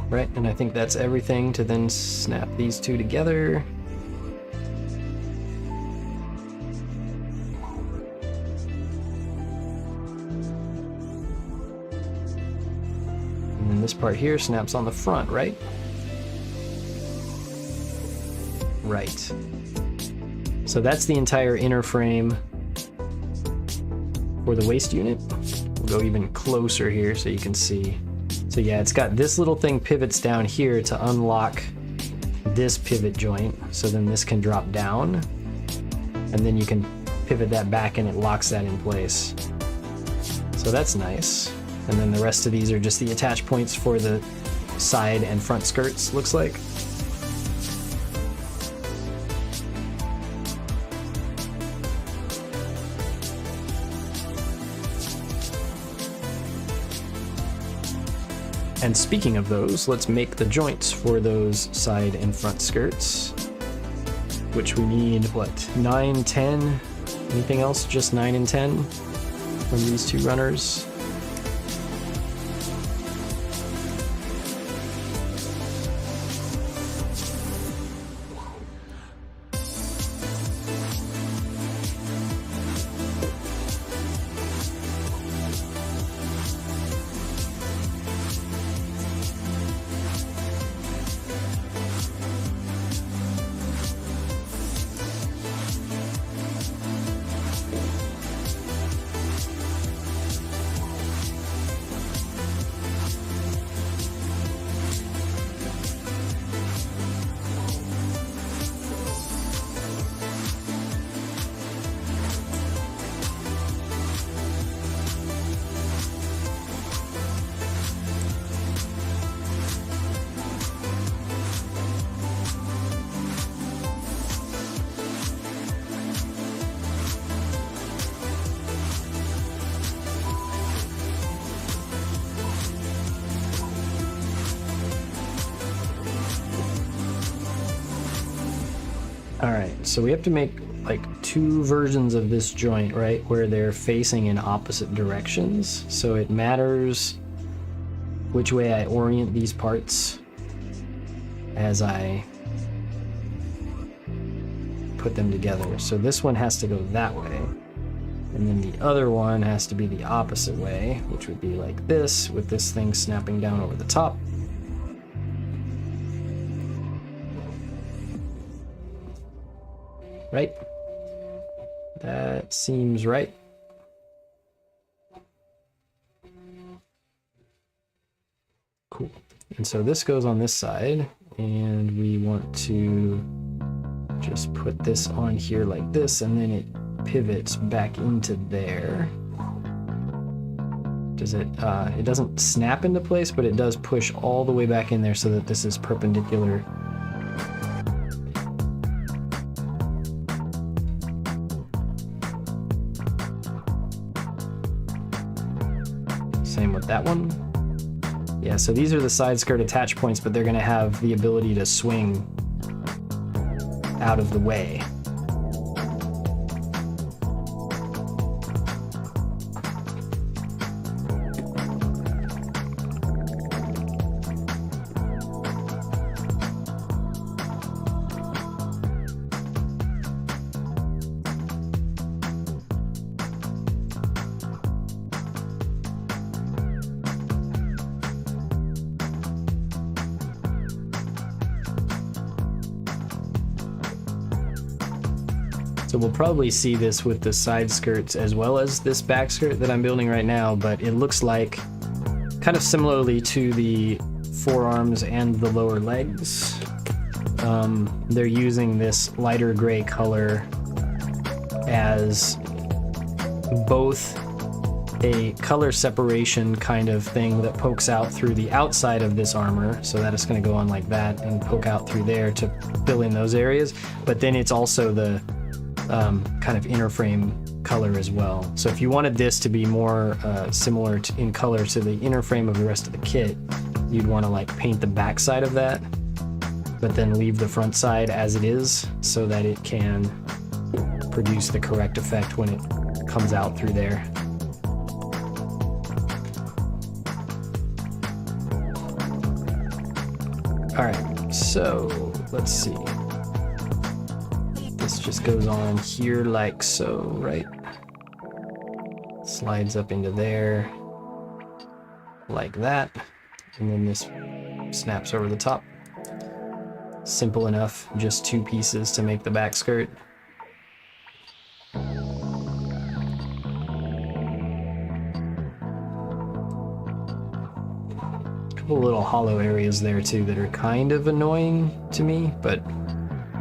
Right, and I think that's everything to then snap these two together. And then this part here snaps on the front, right? Right. So that's the entire inner frame for the waist unit. We'll go even closer here so you can see. So yeah, it's got this little thing pivots down here to unlock this pivot joint, so then this can drop down, and then you can pivot that back and it locks that in place. So that's nice. And then the rest of these are just the attach points for the side and front skirts, looks like. And speaking of those, let's make the joints for those side and front skirts, which we need, what, 9, 10? Anything else? Just 9 and 10 from these two runners. Alright, so we have to make like 2 versions of this joint, right, where they're facing in opposite directions. So it matters which way I orient these parts as I put them together. So this one has to go that way, and then the other one has to be the opposite way, which would be like this, with this thing snapping down over the top. Right? That seems right. Cool. And so this goes on this side, and we want to just put this on here like this, and then it pivots back into there. Does it? It doesn't snap into place, but it does push all the way back in there so that this is perpendicular. Same with that one. Yeah, so these are the side skirt attach points, but they're going to have the ability to swing out of the way. So we'll probably see this with the side skirts as well as this back skirt that I'm building right now, but it looks like, kind of similarly to the forearms and the lower legs, they're using this lighter gray color as both a color separation kind of thing that pokes out through the outside of this armor, so that it's going to go on like that and poke out through there to fill in those areas, but then it's also the kind of inner frame color as well. So if you wanted this to be more similar in color to the inner frame of the rest of the kit, you'd want to like paint the back side of that, but then leave the front side as it is so that it can produce the correct effect when it comes out through there. All right, so let's see. This just goes on here like so, right? Slides up into there like that, and then this snaps over the top. Simple enough, just 2 pieces to make the back skirt. Couple little hollow areas there too that are kind of annoying to me, but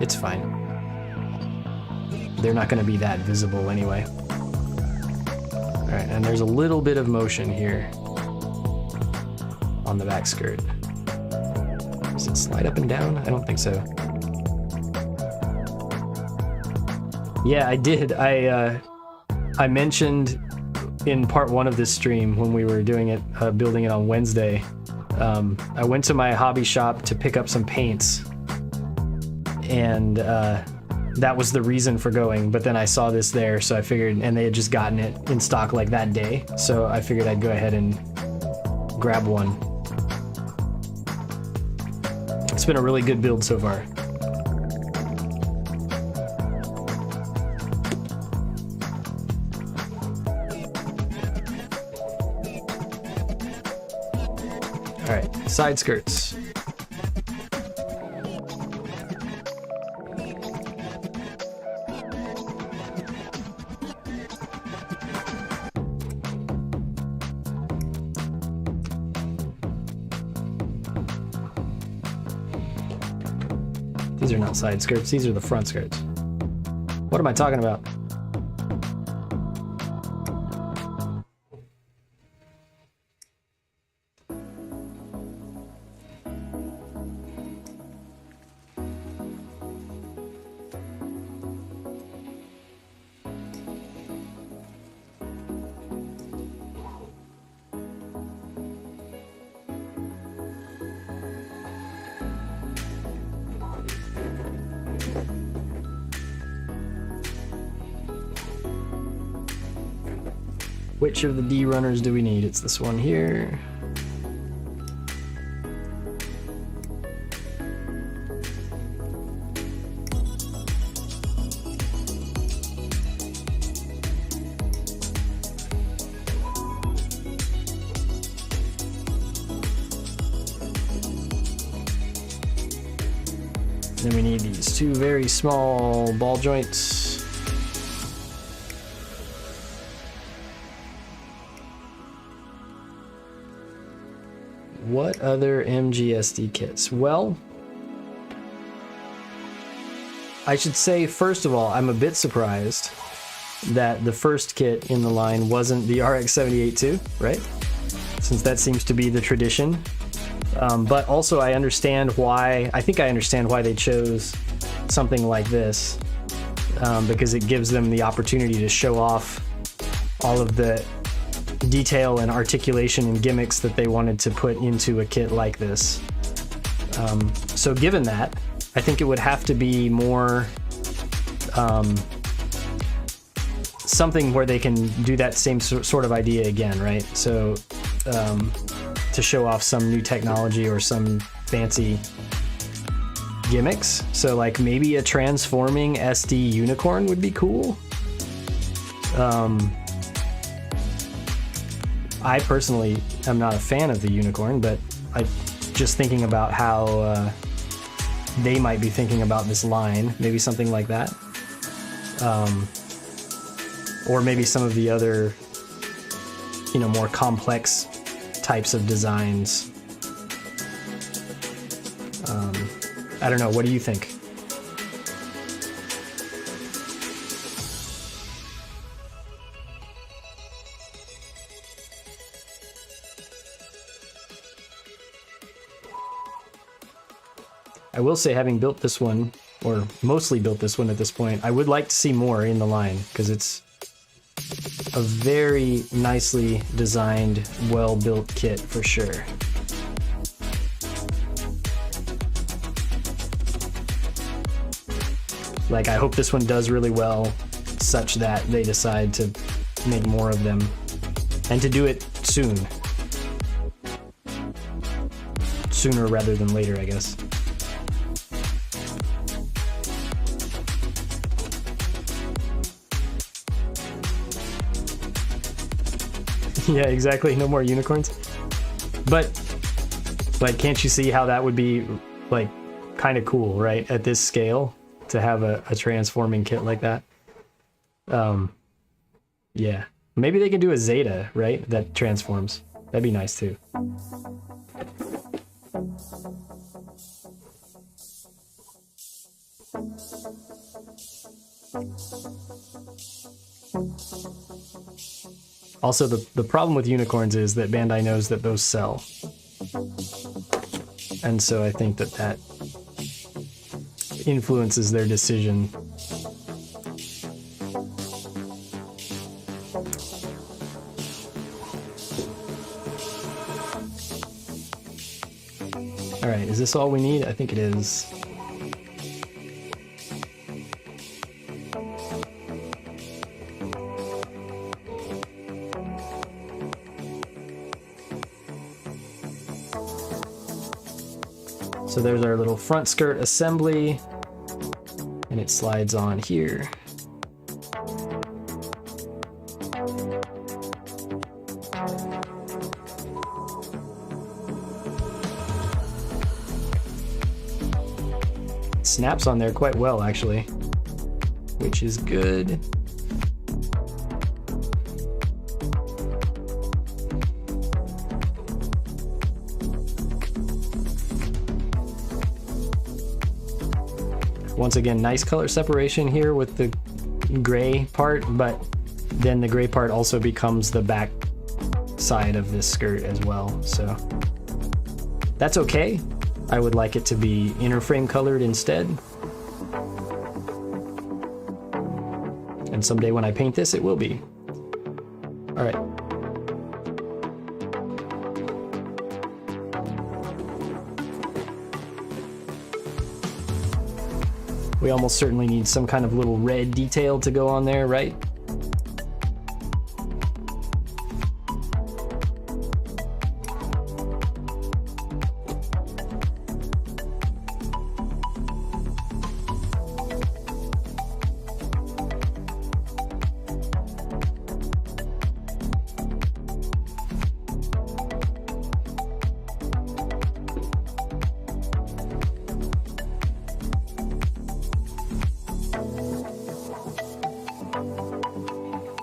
it's fine. They're not going to be that visible anyway. Alright, and there's a little bit of motion here on the back skirt. Does it slide up and down? I don't think so. Yeah, I did. I mentioned in part 1 of this stream when we were doing it, building it on Wednesday, I went to my hobby shop to pick up some paints, and that was the reason for going, but then I saw this there, so I figured, and they had just gotten it in stock like that day, so I figured I'd go ahead and grab one. It's been a really good build so far. Alright, side skirts. These are not side skirts, these are the front skirts. What am I talking about? Which of the D runners do we need? It's this one here. Then we need these 2 very small ball joints. What other MGSD kits? Well, I should say, first of all, I'm a bit surprised that the first kit in the line wasn't the RX-78 right? Since that seems to be the tradition. But also I understand why, I think I understand why they chose something like this, because it gives them the opportunity to show off all of the detail and articulation and gimmicks that they wanted to put into a kit like this. So given that, I think it would have to be more something where they can do that same sort of idea again, right? So to show off some new technology or some fancy gimmicks. So like maybe a transforming SD unicorn would be cool. I personally am not a fan of the unicorn, but I just thinking about how they might be thinking about this line, maybe something like that. or maybe some of the other, you know, more complex types of designs. I don't know, what do you think? I will say, having built this one, or mostly built this one at this point, I would like to see more in the line, because it's a very nicely designed, well-built kit for sure. Like, I hope this one does really well, such that they decide to make more of them, and to do it soon. Sooner rather than later, I guess. Yeah, exactly. No more unicorns. But, like, can't you see how that would be, like, kind of cool, right? At this scale, to have a transforming kit like that. Yeah. Maybe they can do a Zeta, right? That transforms. That'd be nice, too. Also, the problem with unicorns is that Bandai knows that those sell. And so I think that influences their decision. All right, is this all we need? I think it is. So there's our little front skirt assembly, and it slides on here. It snaps on there quite well, actually, which is good. Once again, nice color separation here with the gray part, but then the gray part also becomes the back side of this skirt as well, so that's okay. I would like it to be inner frame colored instead. And someday when I paint this, it will be. All right. We almost certainly need some kind of little red detail to go on there, right?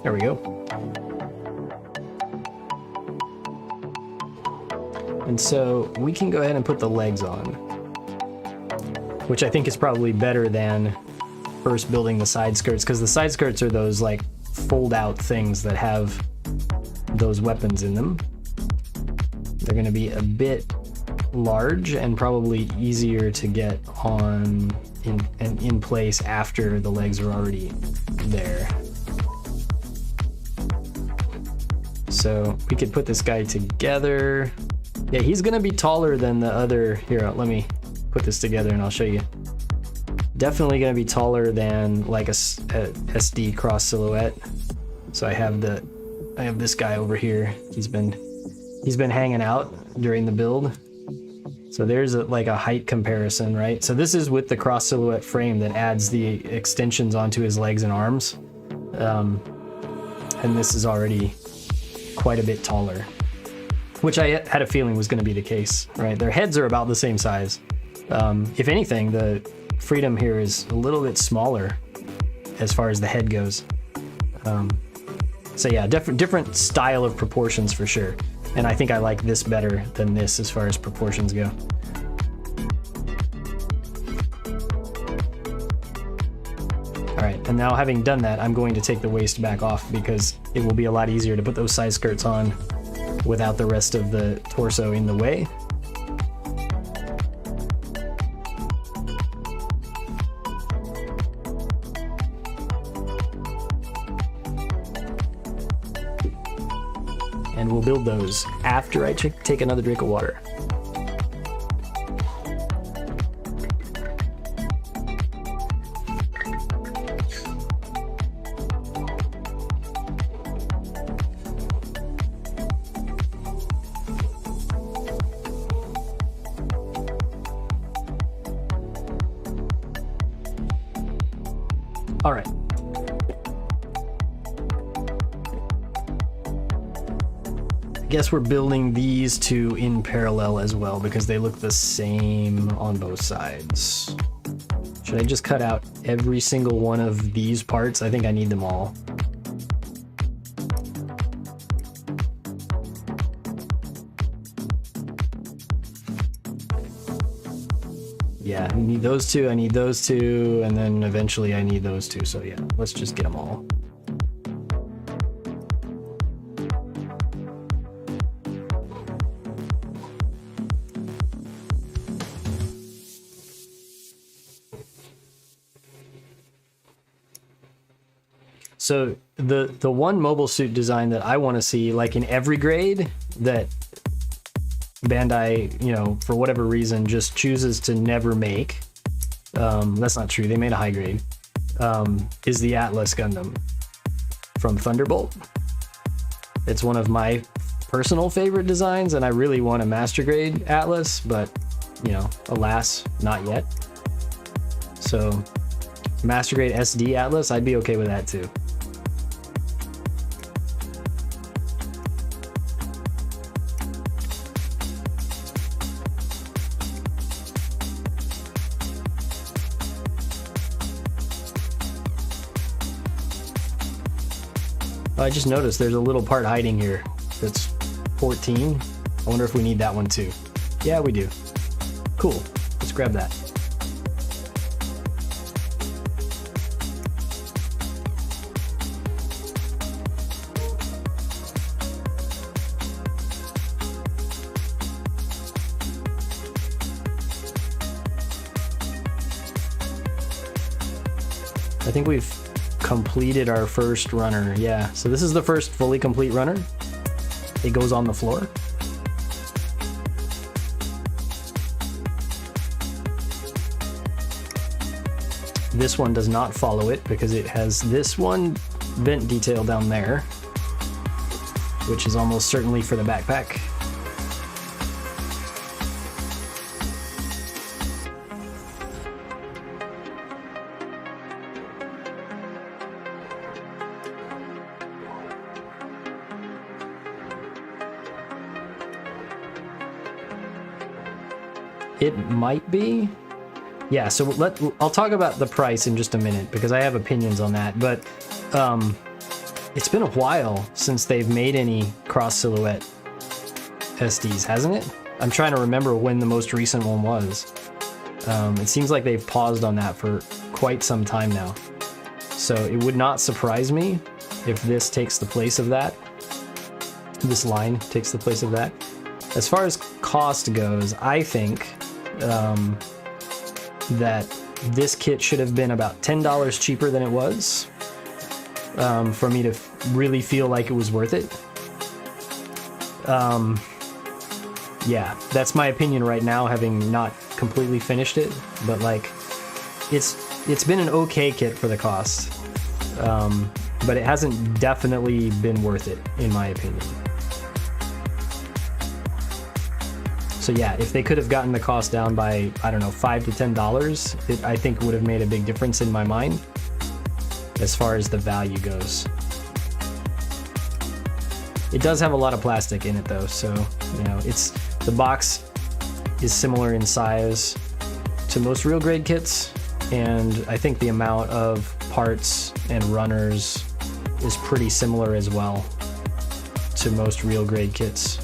There we go. And so we can go ahead and put the legs on, which I think is probably better than first building the side skirts, because the side skirts are those like fold out things that have those weapons in them. They're going to be a bit large and probably easier to get on in place after the legs are already there. So we could put this guy together. Yeah, he's gonna be taller than the other. Here, let me put this together and I'll show you. Definitely gonna be taller than like a SD cross silhouette. So I have this guy over here. He's been hanging out during the build. So there's like a height comparison, right? So this is with the cross silhouette frame that adds the extensions onto his legs and arms. And this is already quite a bit taller, which I had a feeling was going to be the case, right? Their heads are about the same size. If anything, the Freedom here is a little bit smaller, as far as the head goes. So yeah, different style of proportions for sure. And I think I like this better than this as far as proportions go. All right, and now having done that, I'm going to take the waist back off because it will be a lot easier to put those side skirts on without the rest of the torso in the way. And we'll build those after I take another drink of water. All right. I guess we're building these two in parallel as well because they look the same on both sides. Should I just cut out every single one of these parts? I think I need them all. Yeah, I need those two, and then eventually I need those two. So yeah, let's just get them all. So the one mobile suit design that I want to see, like in every grade that Bandai, you know, for whatever reason, just chooses to never make. That's not true. They made a high grade. Is the Atlas Gundam from Thunderbolt. It's one of my personal favorite designs, and I really want a master grade Atlas, but you know, alas, not yet. So master grade SD Atlas, I'd be okay with that too. I just noticed there's a little part hiding here that's 14. I wonder if we need that one too. Yeah, we do. Cool. Let's grab that. I think we've completed our first runner. Yeah, so this is the first fully complete runner. It goes on the floor. This one does not follow it because it has this one vent detail down there, which is almost certainly for the backpack. It might be. Yeah, so I'll talk about the price in just a minute because I have opinions on that, but it's been a while since they've made any cross silhouette SDs, hasn't it? I'm trying to remember when the most recent one was. It seems like they've paused on that for quite some time now. So it would not surprise me if this takes the place of that. This line takes the place of that. As far as cost goes, I think that this kit should have been about $10 cheaper than it was for me to really feel like it was worth it. Yeah, that's my opinion right now, having not completely finished it, but like it's been an okay kit for the cost, but it hasn't definitely been worth it in my opinion. So yeah, if they could have gotten the cost down by, I don't know, $5 to $10, it I think would have made a big difference in my mind as far as the value goes. It does have a lot of plastic in it though, so you know, the box is similar in size to most real grade kits, and I think the amount of parts and runners is pretty similar as well to most real grade kits.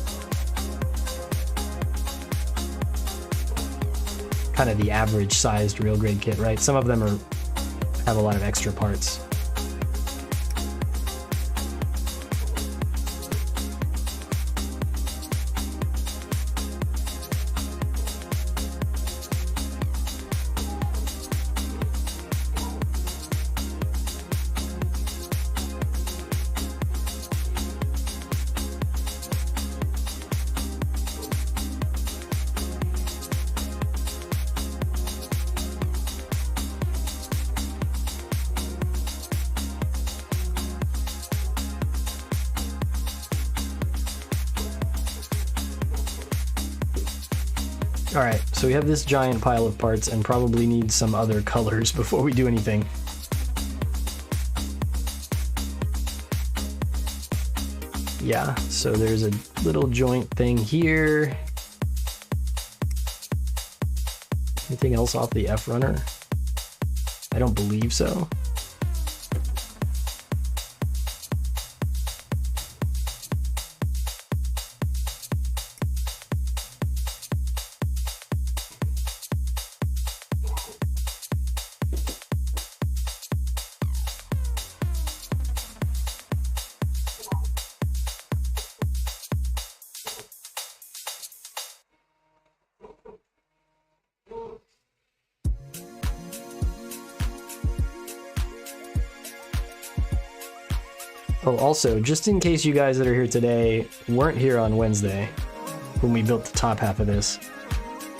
Kind of the average sized real grade kit, right? Some of them have a lot of extra parts. Alright, so we have this giant pile of parts and probably need some other colors before we do anything. Yeah, so there's a little joint thing here. Anything else off the F runner? I don't believe so. Oh, also, just in case you guys that are here today weren't here on Wednesday when we built the top half of this,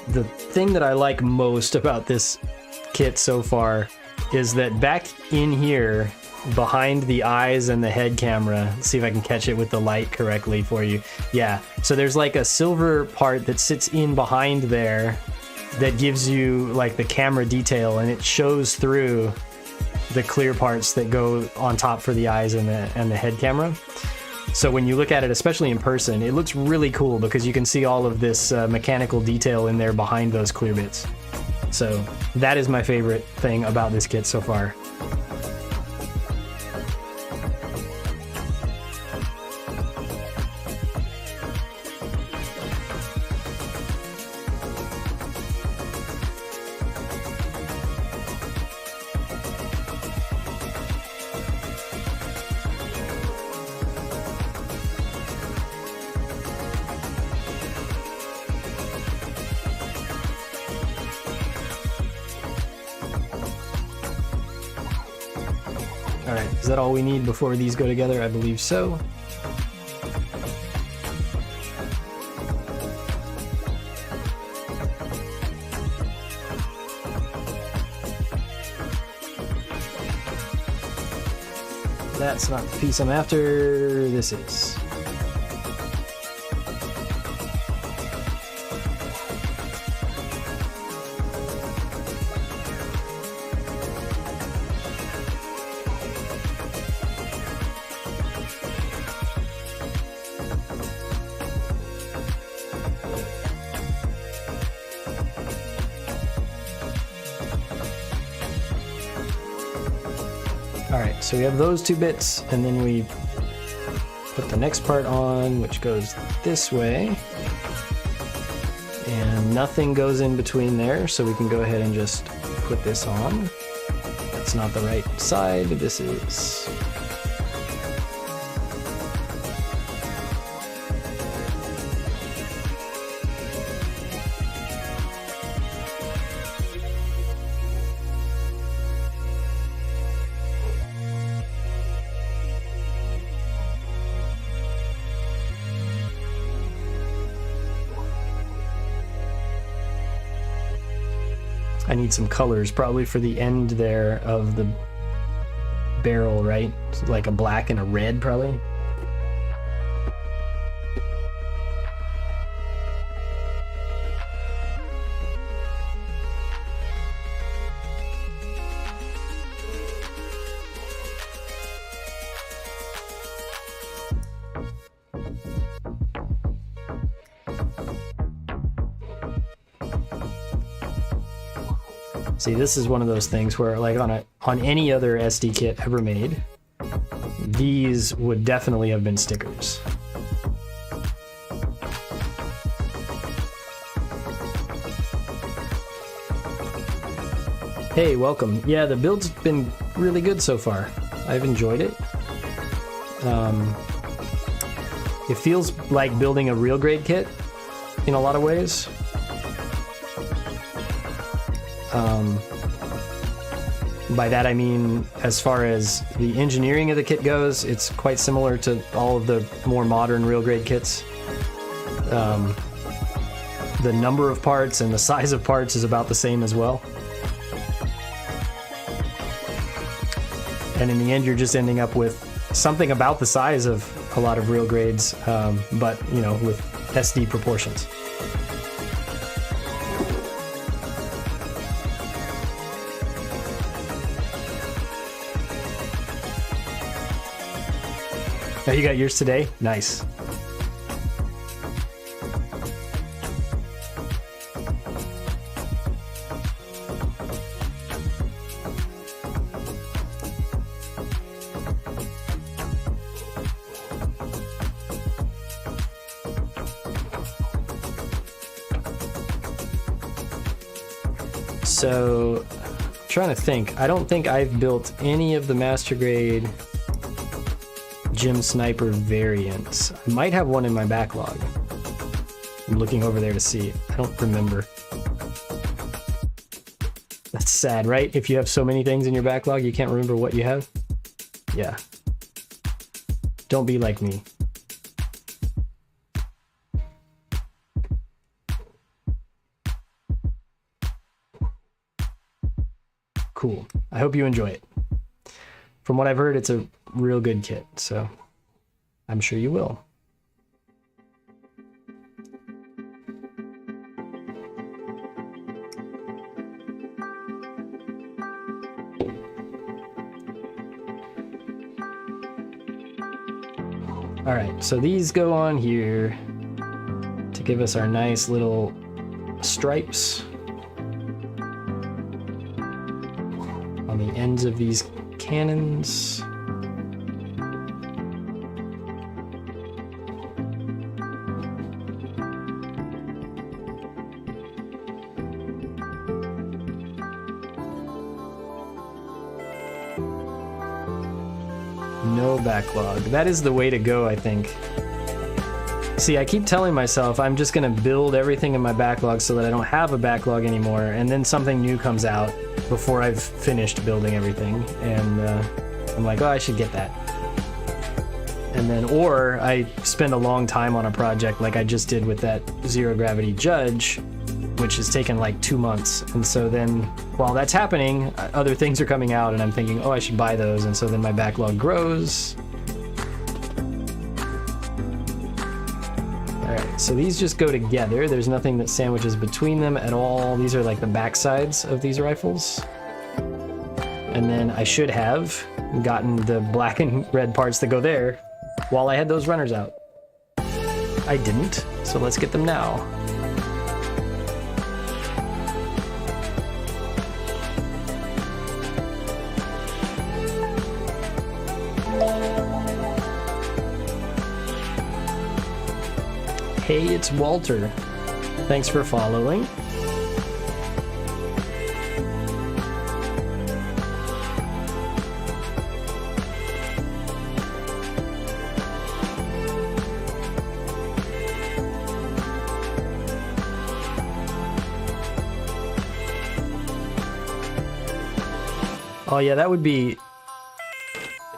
the thing that I like most about this kit so far is that back in here, behind the eyes and the head camera, let's see if I can catch it with the light correctly for you. Yeah, so there's like a silver part that sits in behind there that gives you like the camera detail, and it shows through the clear parts that go on top for the eyes and the head camera. So when you look at it, especially in person, it looks really cool because you can see all of this mechanical detail in there behind those clear bits. So that is my favorite thing about this kit so far. Alright, is that all we need before these go together? I believe so. That's not the piece I'm after. This is. Alright, so we have those two bits, and then we put the next part on, which goes this way. And nothing goes in between there, so we can go ahead and just put this on. That's not the right side, this is. I need some colors, probably for the end there of the barrel, right? Like a black and a red, probably. See, this is one of those things where, like, on any other SD kit ever made, these would definitely have been stickers. Hey, welcome. Yeah, the build's been really good so far. I've enjoyed it. It feels like building a real grade kit in a lot of ways. By that I mean, as far as the engineering of the kit goes, it's quite similar to all of the more modern real grade kits. The number of parts and the size of parts is about the same as well. And in the end, you're just ending up with something about the size of a lot of real grades, but, you know, with SD proportions. Oh, you got yours today? Nice. So, I'm trying to think. I don't think I've built any of the Master Grade Gym Sniper variants. I might have one in my backlog. I'm looking over there to see. I don't remember. That's sad, right? If you have so many things in your backlog, you can't remember what you have? Yeah. Don't be like me. Cool. I hope you enjoy it. From what I've heard, it's a real good kit, so I'm sure you will. All right, so these go on here to give us our nice little stripes on the ends of these cannons. No backlog. That is the way to go, I think. See, I keep telling myself I'm just gonna build everything in my backlog so that I don't have a backlog anymore, and then something new comes out before I've finished building everything, and I'm like, oh, I should get that. And then, or I spend a long time on a project like I just did with that Zero Gravity Judge, which has taken like 2 months. And so then while that's happening, other things are coming out and I'm thinking, oh, I should buy those. And so then my backlog grows. All right, so these just go together. There's nothing that sandwiches between them at all. These are like the back sides of these rifles. And then I should have gotten the black and red parts that go there while I had those runners out. I didn't, so let's get them now. Hey, it's Walter. Thanks for following. Oh yeah, that would be...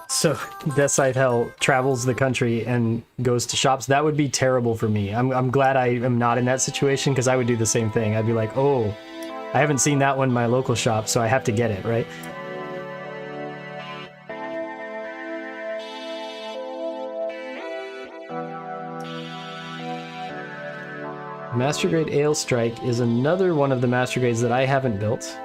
So, Death Scythe Hell travels the country and goes to shops. That would be terrible for me. I'm glad I am not in that situation, because I would do the same thing. I'd be like, oh, I haven't seen that one in my local shop, so I have to get it, right? Master Grade Ale Strike is another one of the Master Grades that I haven't built.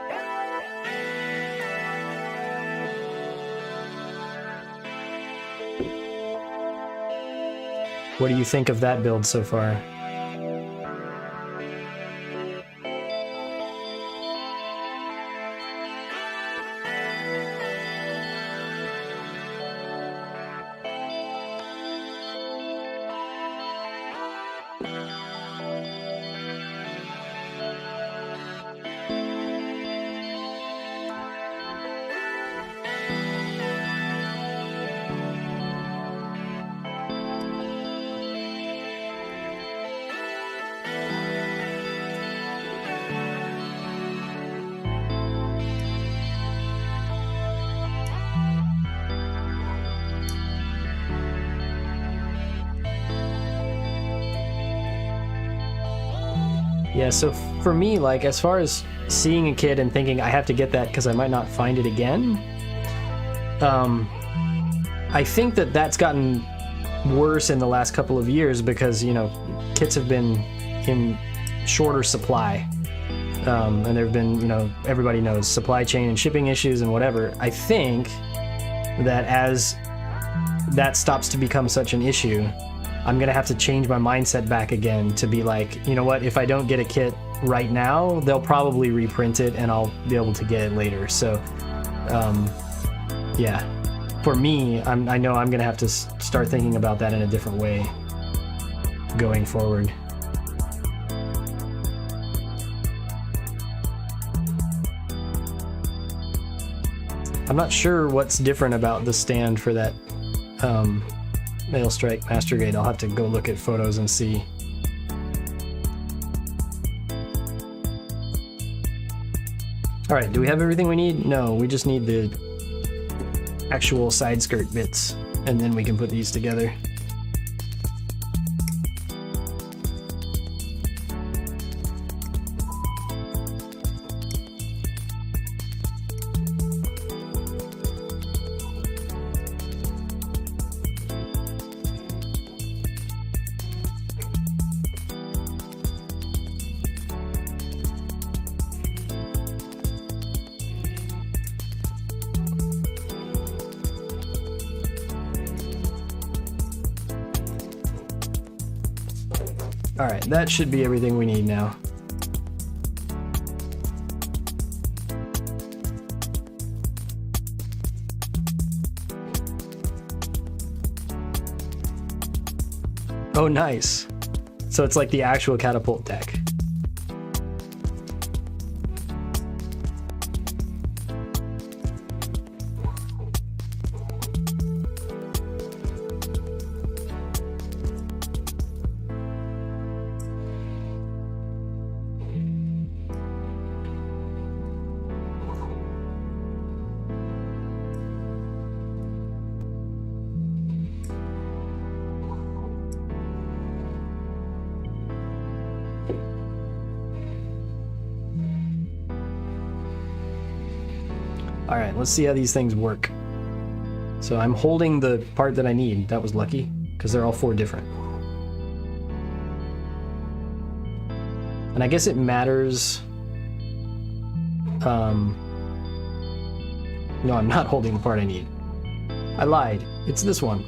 What do you think of that build so far? Yeah, so for me, like, as far as seeing a kid and thinking I have to get that because I might not find it again, I think that that's gotten worse in the last couple of years because, you know, kits have been in shorter supply. And there have been, you know, everybody knows supply chain and shipping issues and whatever. I think that as that stops to become such an issue, I'm gonna have to change my mindset back again to be like, you know what, if I don't get a kit right now, they'll probably reprint it and I'll be able to get it later. So, yeah, for me, I know I'm gonna have to start thinking about that in a different way going forward. I'm not sure what's different about the stand for that Mail Strike Master Grade. I'll have to go look at photos and see. All right, do we have everything we need? No, we just need the actual side skirt bits, and then we can put these together. All right, that should be everything we need now. Oh, nice. So it's like the actual catapult deck. All right, let's see how these things work. So I'm holding the part that I need. That was lucky, because they're all 4 different. And I guess it matters. No, I'm not holding the part I need. I lied. It's this one.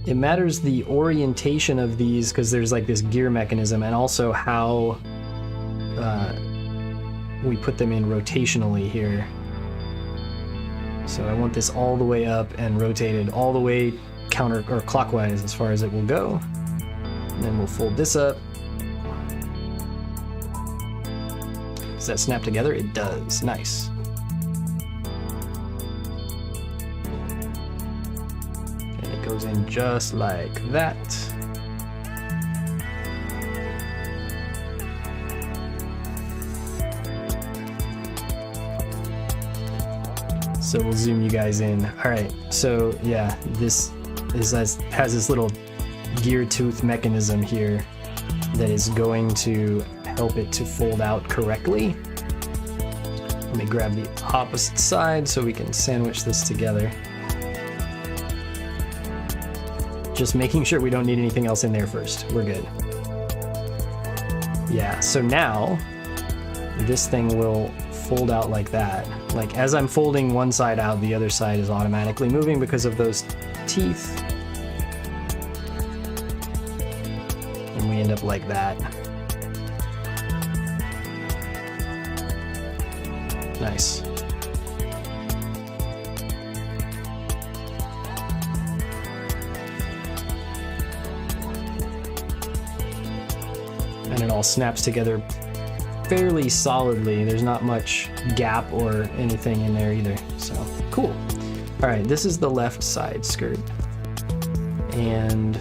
It matters the orientation of these, because there's like this gear mechanism, and also how we put them in rotationally here. So I want this all the way up and rotated all the way counter or clockwise as far as it will go. And then we'll fold this up. Does that snap together? It does. Nice. And it goes in just like that. So we'll zoom you guys in. All right, so yeah, this has this little gear tooth mechanism here that is going to help it to fold out correctly. Let me grab the opposite side so we can sandwich this together. Just making sure we don't need anything else in there first. We're good. Yeah, so now this thing will fold out like that. Like as I'm folding one side out, the other side is automatically moving because of those teeth. And we end up like that. Nice. And it all snaps together fairly solidly. There's not much gap or anything in there either. So cool. All right, this is the left side skirt. And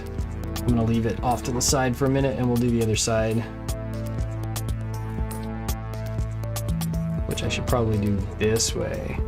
I'm gonna leave it off to the side for a minute and we'll do the other side. Which I should probably do this way.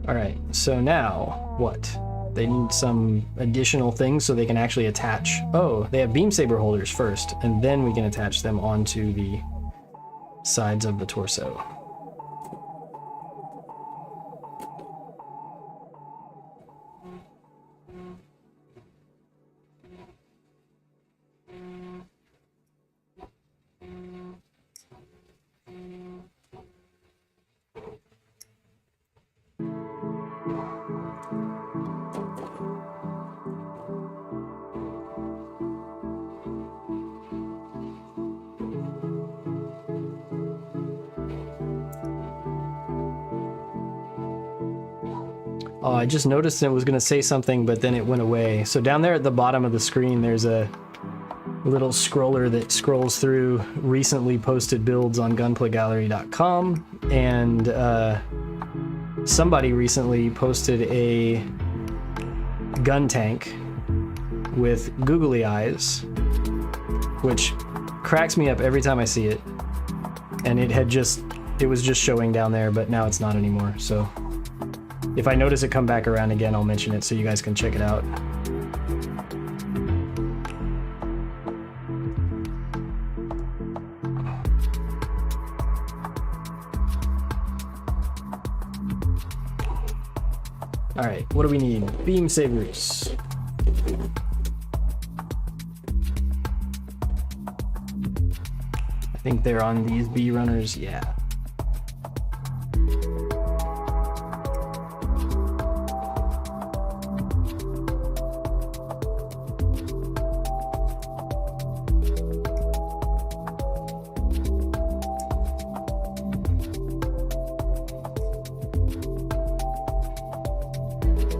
All right, so now what? They need some additional things so they can actually attach. Oh, they have beam saber holders first, and then we can attach them onto the sides of the torso. Oh, I just noticed it was going to say something, but then it went away. So down there at the bottom of the screen, there's a little scroller that scrolls through recently posted builds on gunplaygallery.com, and somebody recently posted a gun tank with googly eyes, which cracks me up every time I see it. And it was just showing down there, but now it's not anymore. So if I notice it come back around again, I'll mention it so you guys can check it out. All right, what do we need? Beam sabers. I think they're on these B runners, yeah.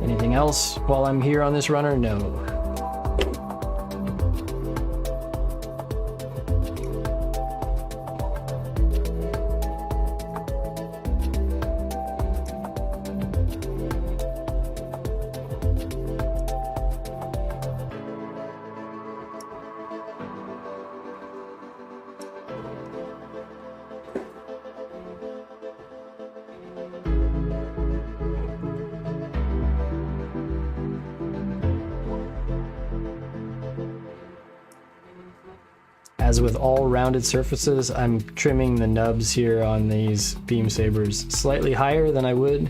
Anything else while I'm here on this runner? No. As with all rounded surfaces, I'm trimming the nubs here on these beam sabers slightly higher than I would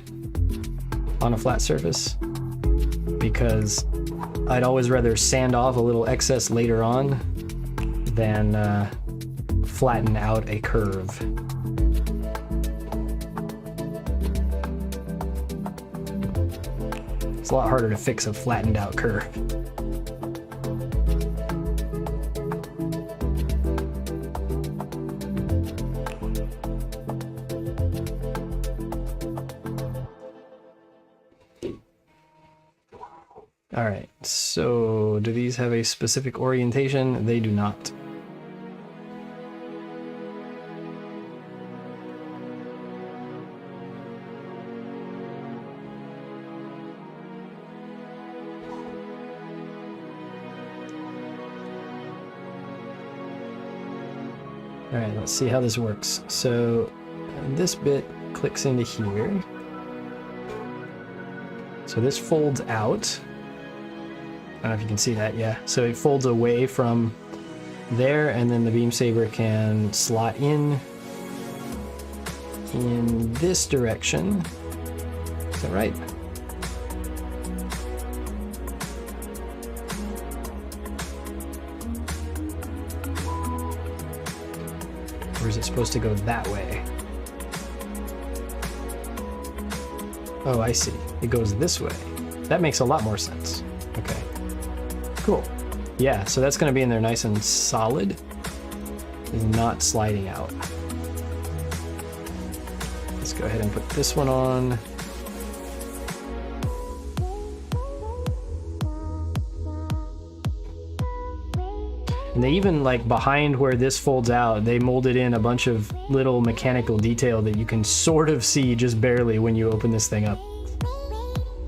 on a flat surface, because I'd always rather sand off a little excess later on than flatten out a curve. It's a lot harder to fix a flattened out curve. All right, so do these have a specific orientation? They do not. All right, let's see how this works. So this bit clicks into here. So this folds out. I don't know if you can see that, yeah. So it folds away from there, and then the beam saber can slot in this direction. Is that right? Or is it supposed to go that way? Oh, I see. It goes this way. That makes a lot more sense. Okay. Cool. Yeah, so that's going to be in there nice and solid. It's not sliding out. Let's go ahead and put this one on. And they even, like, behind where this folds out, they molded in a bunch of little mechanical detail that you can sort of see just barely when you open this thing up.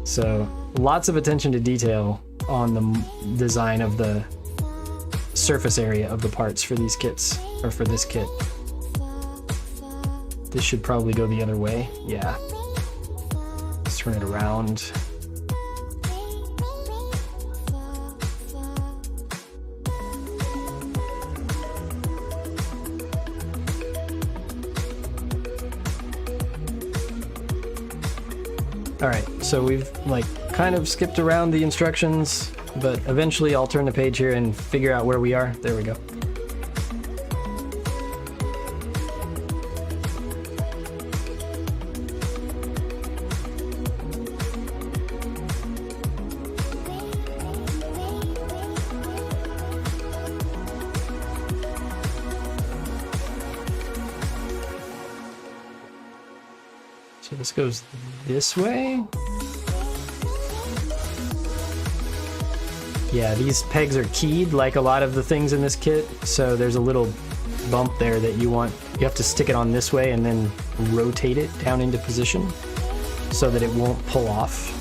So lots of attention to detail on the design of the surface area of the parts for these kits, or for this kit. This should probably go the other way. Yeah. turn it around. All right, so we've like kind of skipped around the instructions, but eventually I'll turn the page here and figure out where we are. There we go. So this goes this way. Yeah, these pegs are keyed like a lot of the things in this kit, so there's a little bump there that you have to stick it on this way and then rotate it down into position so that it won't pull off,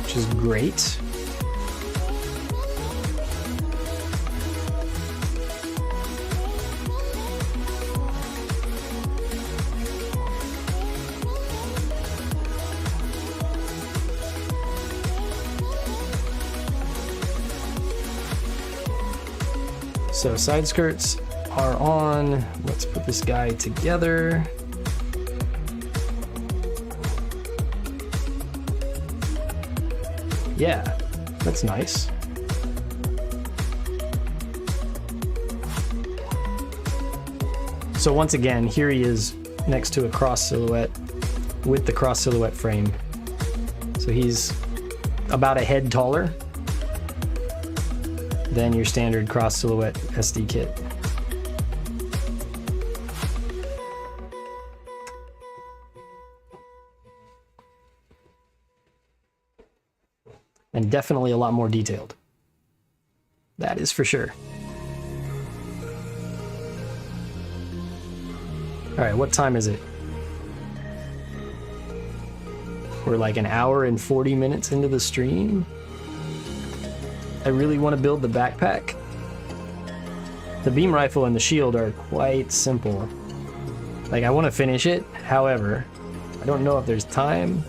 which is great. So side skirts are on. Let's put this guy together. Yeah, that's nice. So once again, here he is next to a cross silhouette with the cross silhouette frame. So he's about a head taller than your standard cross silhouette SD kit. And definitely a lot more detailed. That is for sure. All right, what time is it? We're like an hour and 40 minutes into the stream. I really want to build the backpack. The beam rifle and the shield are quite simple. Like, I want to finish it, however, I don't know if there's time.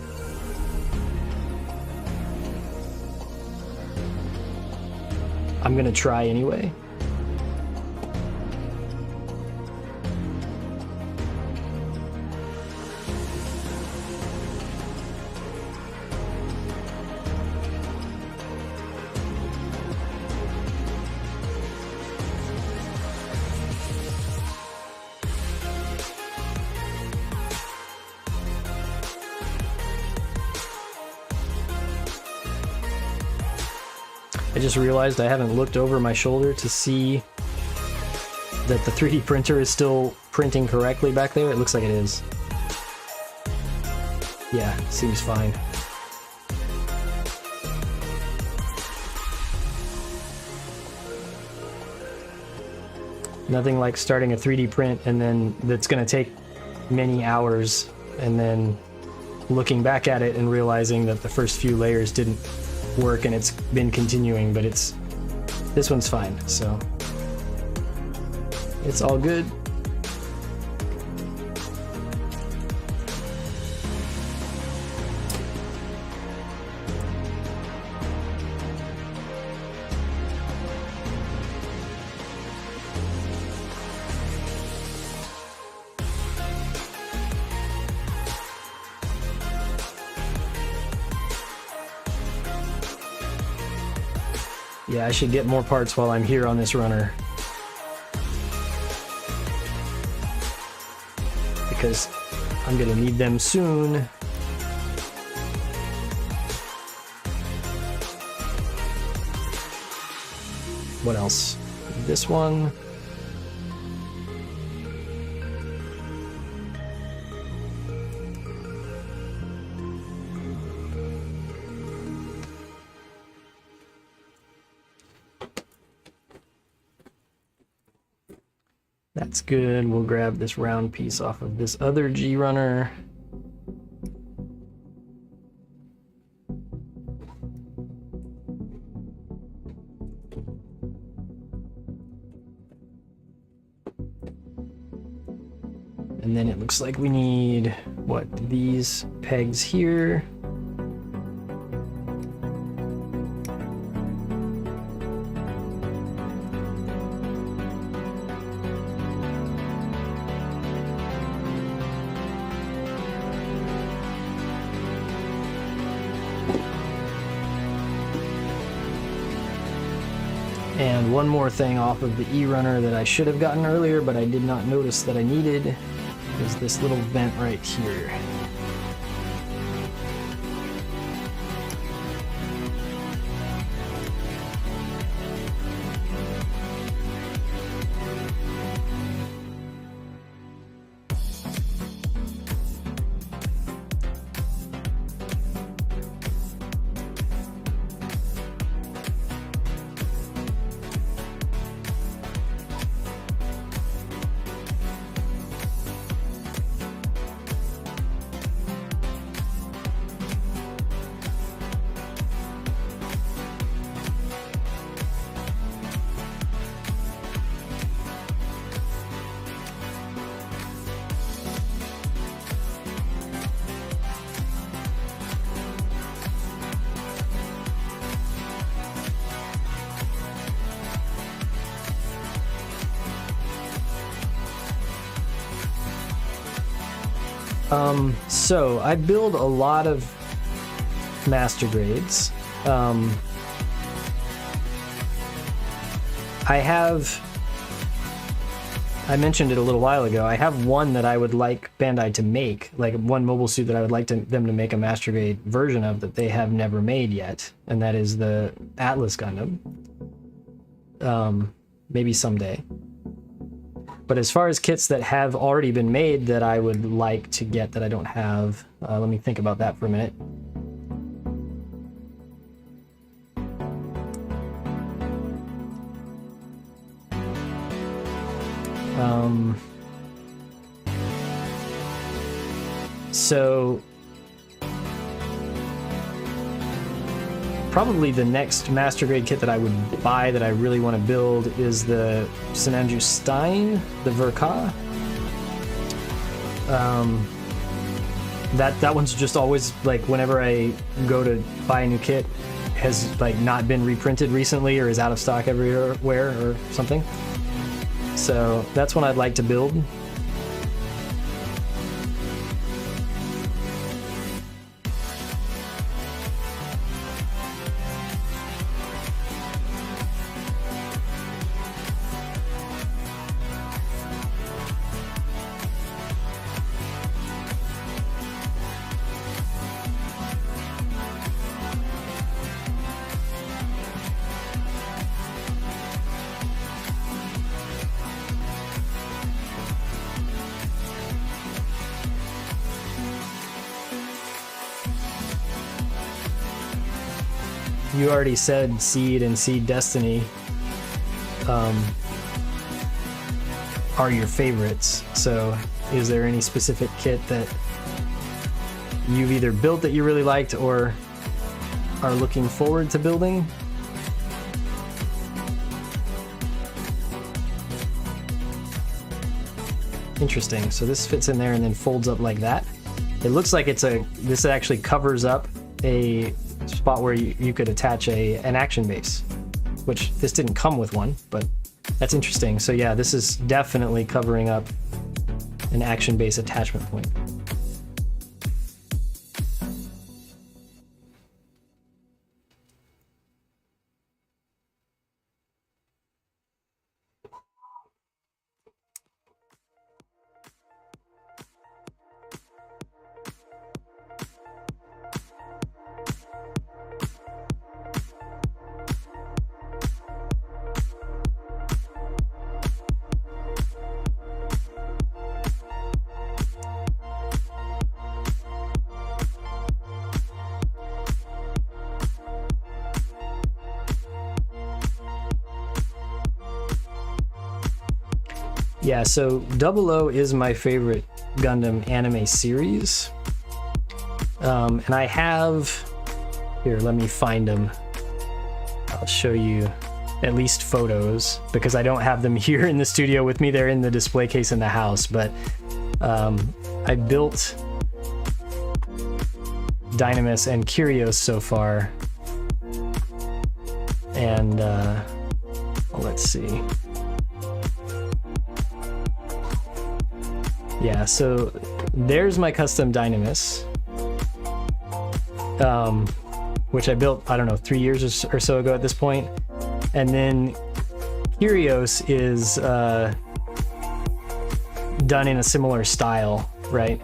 I'm gonna try anyway. I just realized I haven't looked over my shoulder to see that the 3D printer is still printing correctly back there. It looks like it is. Yeah, seems fine. Nothing like starting a 3D print and then that's going to take many hours and then looking back at it and realizing that the first few layers didn't work and it's been continuing, but this one's fine, so it's all good. Yeah, I should get more parts while I'm here on this runner. Because I'm gonna need them soon. What else? This one. That's good. We'll grab this round piece off of this other G runner. And then it looks like we need, what, these pegs here. And one more thing off of the E-runner that I should have gotten earlier, but I did not notice that I needed, is this little vent right here. So I build a lot of master grades. I mentioned it a little while ago, I have one that I would like Bandai to make, like one mobile suit that I would like them to make a master grade version of that they have never made yet, and that is the Atlas Gundam. Maybe someday. But as far as kits that have already been made that I would like to get that I don't have, let me think about that for a minute. So probably the next master grade kit that I would buy that I really want to build is the St. Andrew Stein, the Verka. That one's just always like whenever I go to buy a new kit has like not been reprinted recently or is out of stock everywhere or something. So that's one I'd like to build. You already said Seed and Seed Destiny are your favorites, so is there any specific kit that you've either built that you really liked or are looking forward to building? Interesting, so this fits in there and then folds up like that. It looks like this actually covers up a spot where you could attach an action base, which this didn't come with one, but that's interesting. So yeah, this is definitely covering up an action base attachment point. Yeah, so 00 is my favorite Gundam anime series. And I have... Here, let me find them. I'll show you at least photos, because I don't have them here in the studio with me. They're in the display case in the house, but I built Dynamis and Kyrios so far. And let's see. Yeah, so there's my custom Dynamis, which I built, I don't know, 3 years or so ago at this point. And then Curios is done in a similar style, right?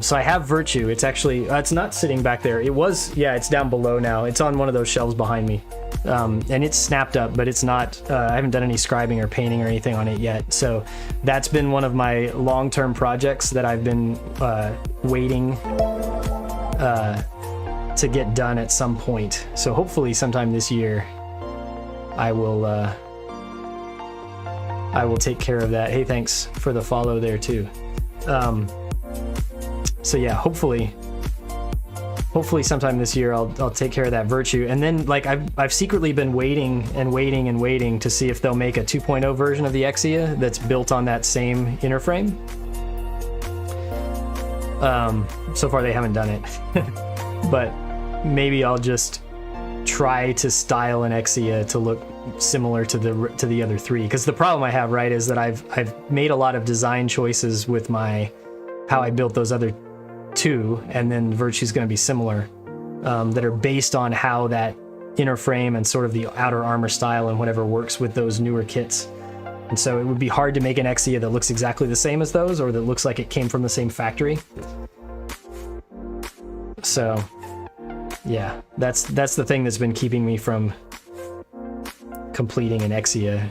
So I have Virtue. It's actually, it's not sitting back there. It was, yeah, it's down below now. It's on one of those shelves behind me. And it's snapped up, but it's not, I haven't done any scribing or painting or anything on it yet. So that's been one of my long-term projects that I've been waiting to get done at some point. So hopefully sometime this year I will take care of that. Hey, thanks for the follow there too. So yeah, hopefully sometime this year I'll take care of that Virtue. And then like I've secretly been waiting to see if they'll make a 2.0 version of the Exia that's built on that same inner frame. So far they haven't done it, but maybe I'll just try to style an Exia to look similar to the other three. Because the problem I have, right, is that I've made a lot of design choices with how I built those other two, and then Virtue's going to be similar, that are based on how that inner frame and sort of the outer armor style and whatever works with those newer kits. And so it would be hard to make an Exia that looks exactly the same as those, or that looks like it came from the same factory. So yeah, that's the thing that's been keeping me from completing an Exia.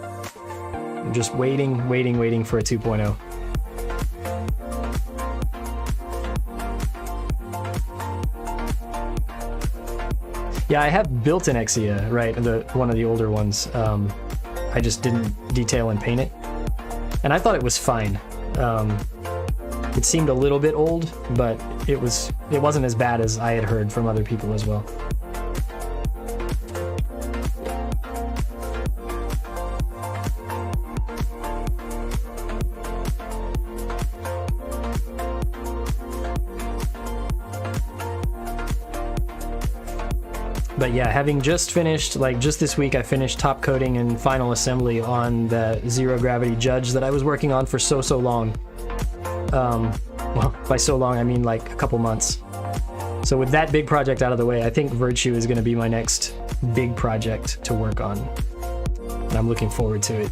I'm just waiting for a 2.0. Yeah, I have built an Exia, right? One of the older ones. I just didn't detail and paint it, and I thought it was fine. It seemed a little bit old, but it wasn't as bad as I had heard from other people as well. But yeah, having just finished, like just this week, I finished top coating and final assembly on the zero gravity Judge that I was working on for so long. Well, by so long, I mean like a couple months. So with that big project out of the way, I think Virtue is going to be my next big project to work on. And I'm looking forward to it.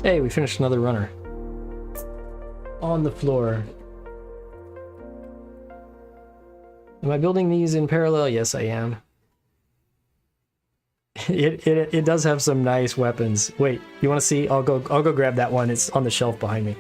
Hey, we finished another runner. On the floor. Am I building these in parallel? Yes, I am. It does have some nice weapons. Wait, you want to see? I'll go grab that one. It's on the shelf behind me.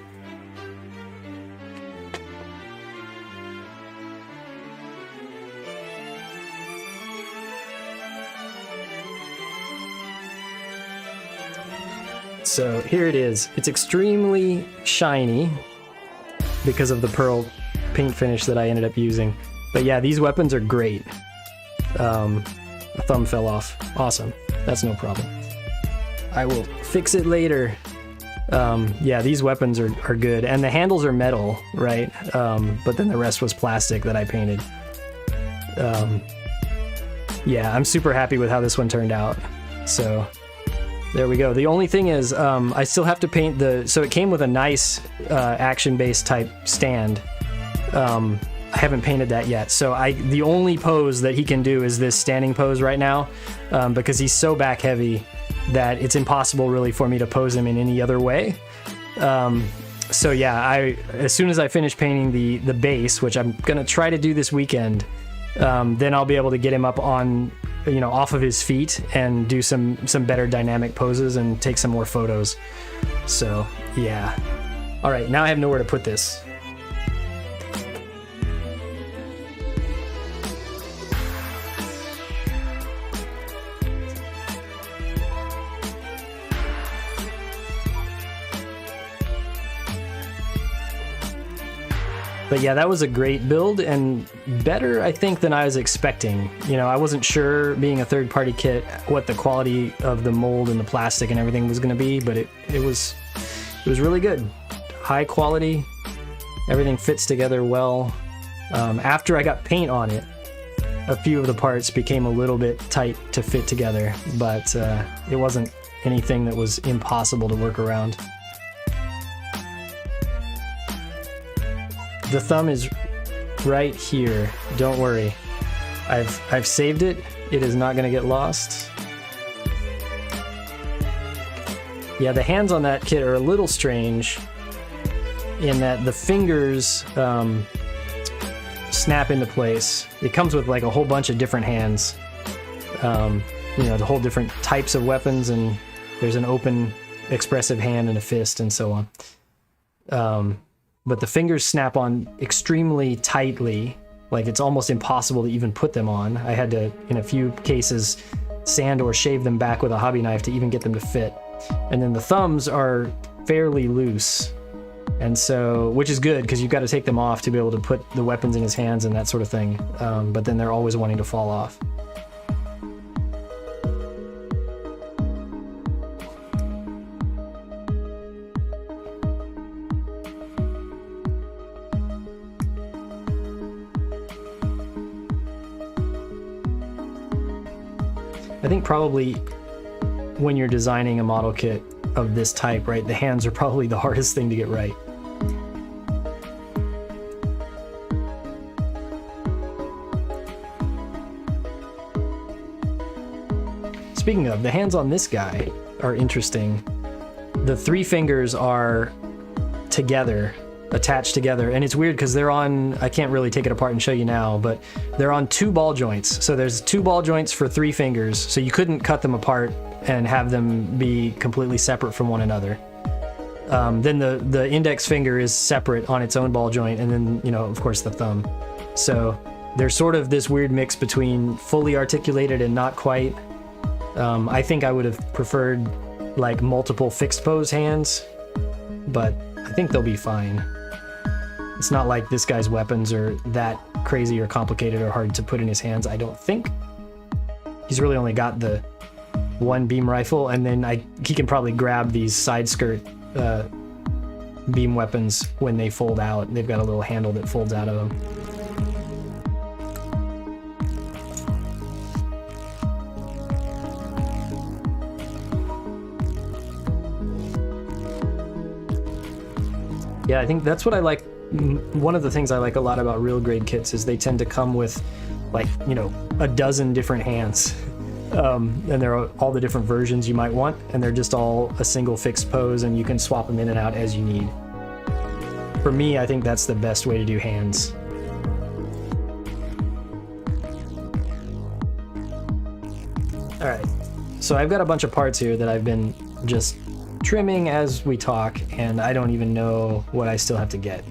So here it is. It's extremely shiny because of the pearl paint finish that I ended up using. But yeah, these weapons are great. A thumb fell off. Awesome. That's no problem. I will fix it later. Yeah, these weapons are good. And the handles are metal, right? But then the rest was plastic that I painted. Yeah, I'm super happy with how this one turned out. So there we go. The only thing is, I still have to paint so it came with a nice action-based type stand. I haven't painted that yet. So the only pose that he can do is this standing pose right now, because he's so back heavy that it's impossible really for me to pose him in any other way. So yeah, as soon as I finish painting the base, which I'm gonna try to do this weekend, then I'll be able to get him up on, off of his feet and do some better dynamic poses and take some more photos. So yeah. All right, now I have nowhere to put this. But yeah, that was a great build, and better, I think, than I was expecting. I wasn't sure, being a third-party kit, what the quality of the mold and the plastic and everything was going to be, but it was really good. High quality, everything fits together well. After I got paint on it, a few of the parts became a little bit tight to fit together, but it wasn't anything that was impossible to work around. The thumb is right here. Don't worry. I've saved it. It is not going to get lost. Yeah, the hands on that kit are a little strange in that the fingers snap into place. It comes with like a whole bunch of different hands. You know, the whole different types of weapons, and there's an open expressive hand and a fist and so on. But the fingers snap on extremely tightly, like it's almost impossible to even put them on. I had to, in a few cases, sand or shave them back with a hobby knife to even get them to fit. And then the thumbs are fairly loose, and so, which is good because you've got to take them off to be able to put the weapons in his hands and that sort of thing. But then they're always wanting to fall off. I think probably when you're designing a model kit of this type, right, the hands are probably the hardest thing to get right. Speaking of, the hands on this guy are interesting. The three fingers are together, attached together, and it's weird because they're on, I can't really take it apart and show you now, but they're on two ball joints. So there's two ball joints for three fingers, so you couldn't cut them apart and have them be completely separate from one another. Then the index finger is separate on its own ball joint, and then, you know, of course the thumb. So there's sort of this weird mix between fully articulated and not quite. I think I would have preferred like multiple fixed pose hands, but I think they'll be fine. It's not like this guy's weapons are that crazy or complicated or hard to put in his hands, I don't think. He's really only got the one beam rifle, and then he can probably grab these side skirt beam weapons when they fold out. They've got a little handle that folds out of them. Yeah, I think that's what I like. One of the things I like a lot about real grade kits is they tend to come with, like, you know, a dozen different hands. And there are all the different versions you might want, and they're just all a single fixed pose, and you can swap them in and out as you need. For me, I think that's the best way to do hands. All right, so I've got a bunch of parts here that I've been just trimming as we talk, and I don't even know what I still have to get.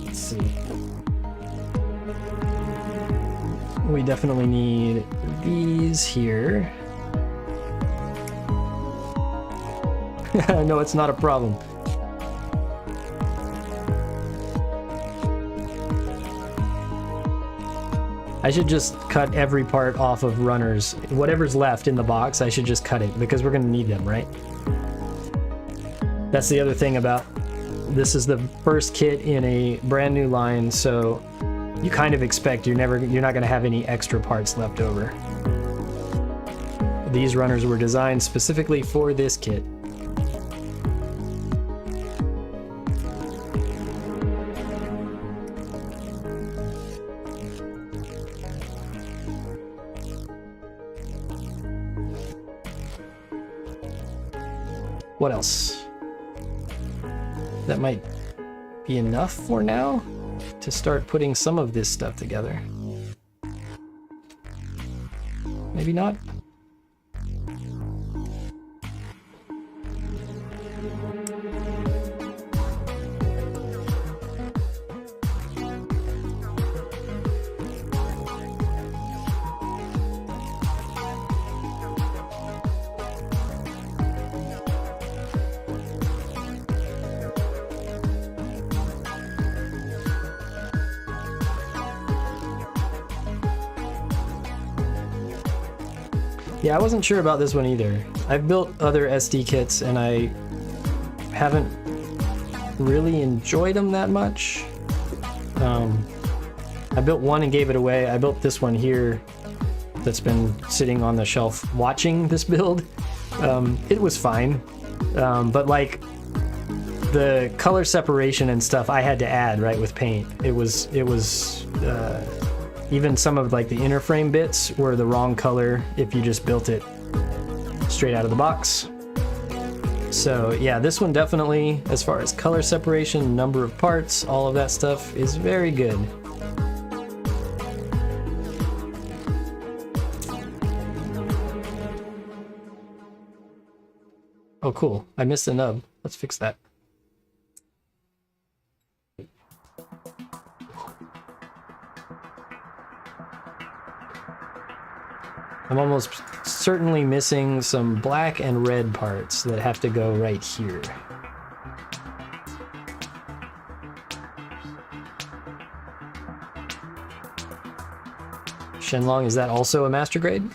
Let's see. We definitely need these here. No, it's not a problem. I should just cut every part off of runners. Whatever's left in the box, I should just cut it because we're going to need them, right? That's the other thing about this is the first kit in a brand new line, so you kind of expect you're not going to have any extra parts left over. These runners were designed specifically for this kit. What else? That might be enough for now to start putting some of this stuff together. Maybe not. Yeah, I wasn't sure about this one either. I've built other SD kits and I haven't really enjoyed them that much. I built one and gave it away. I built this one here that's been sitting on the shelf watching this build. It was fine, but like the color separation and stuff I had to add right with paint. It was even some of like the inner frame bits were the wrong color if you just built it straight out of the box. So yeah, this one definitely, as far as color separation, number of parts, all of that stuff is very good. Oh cool, I missed the nub. Let's fix that. I'm almost certainly missing some black and red parts that have to go right here. Shenlong, is that also a master grade?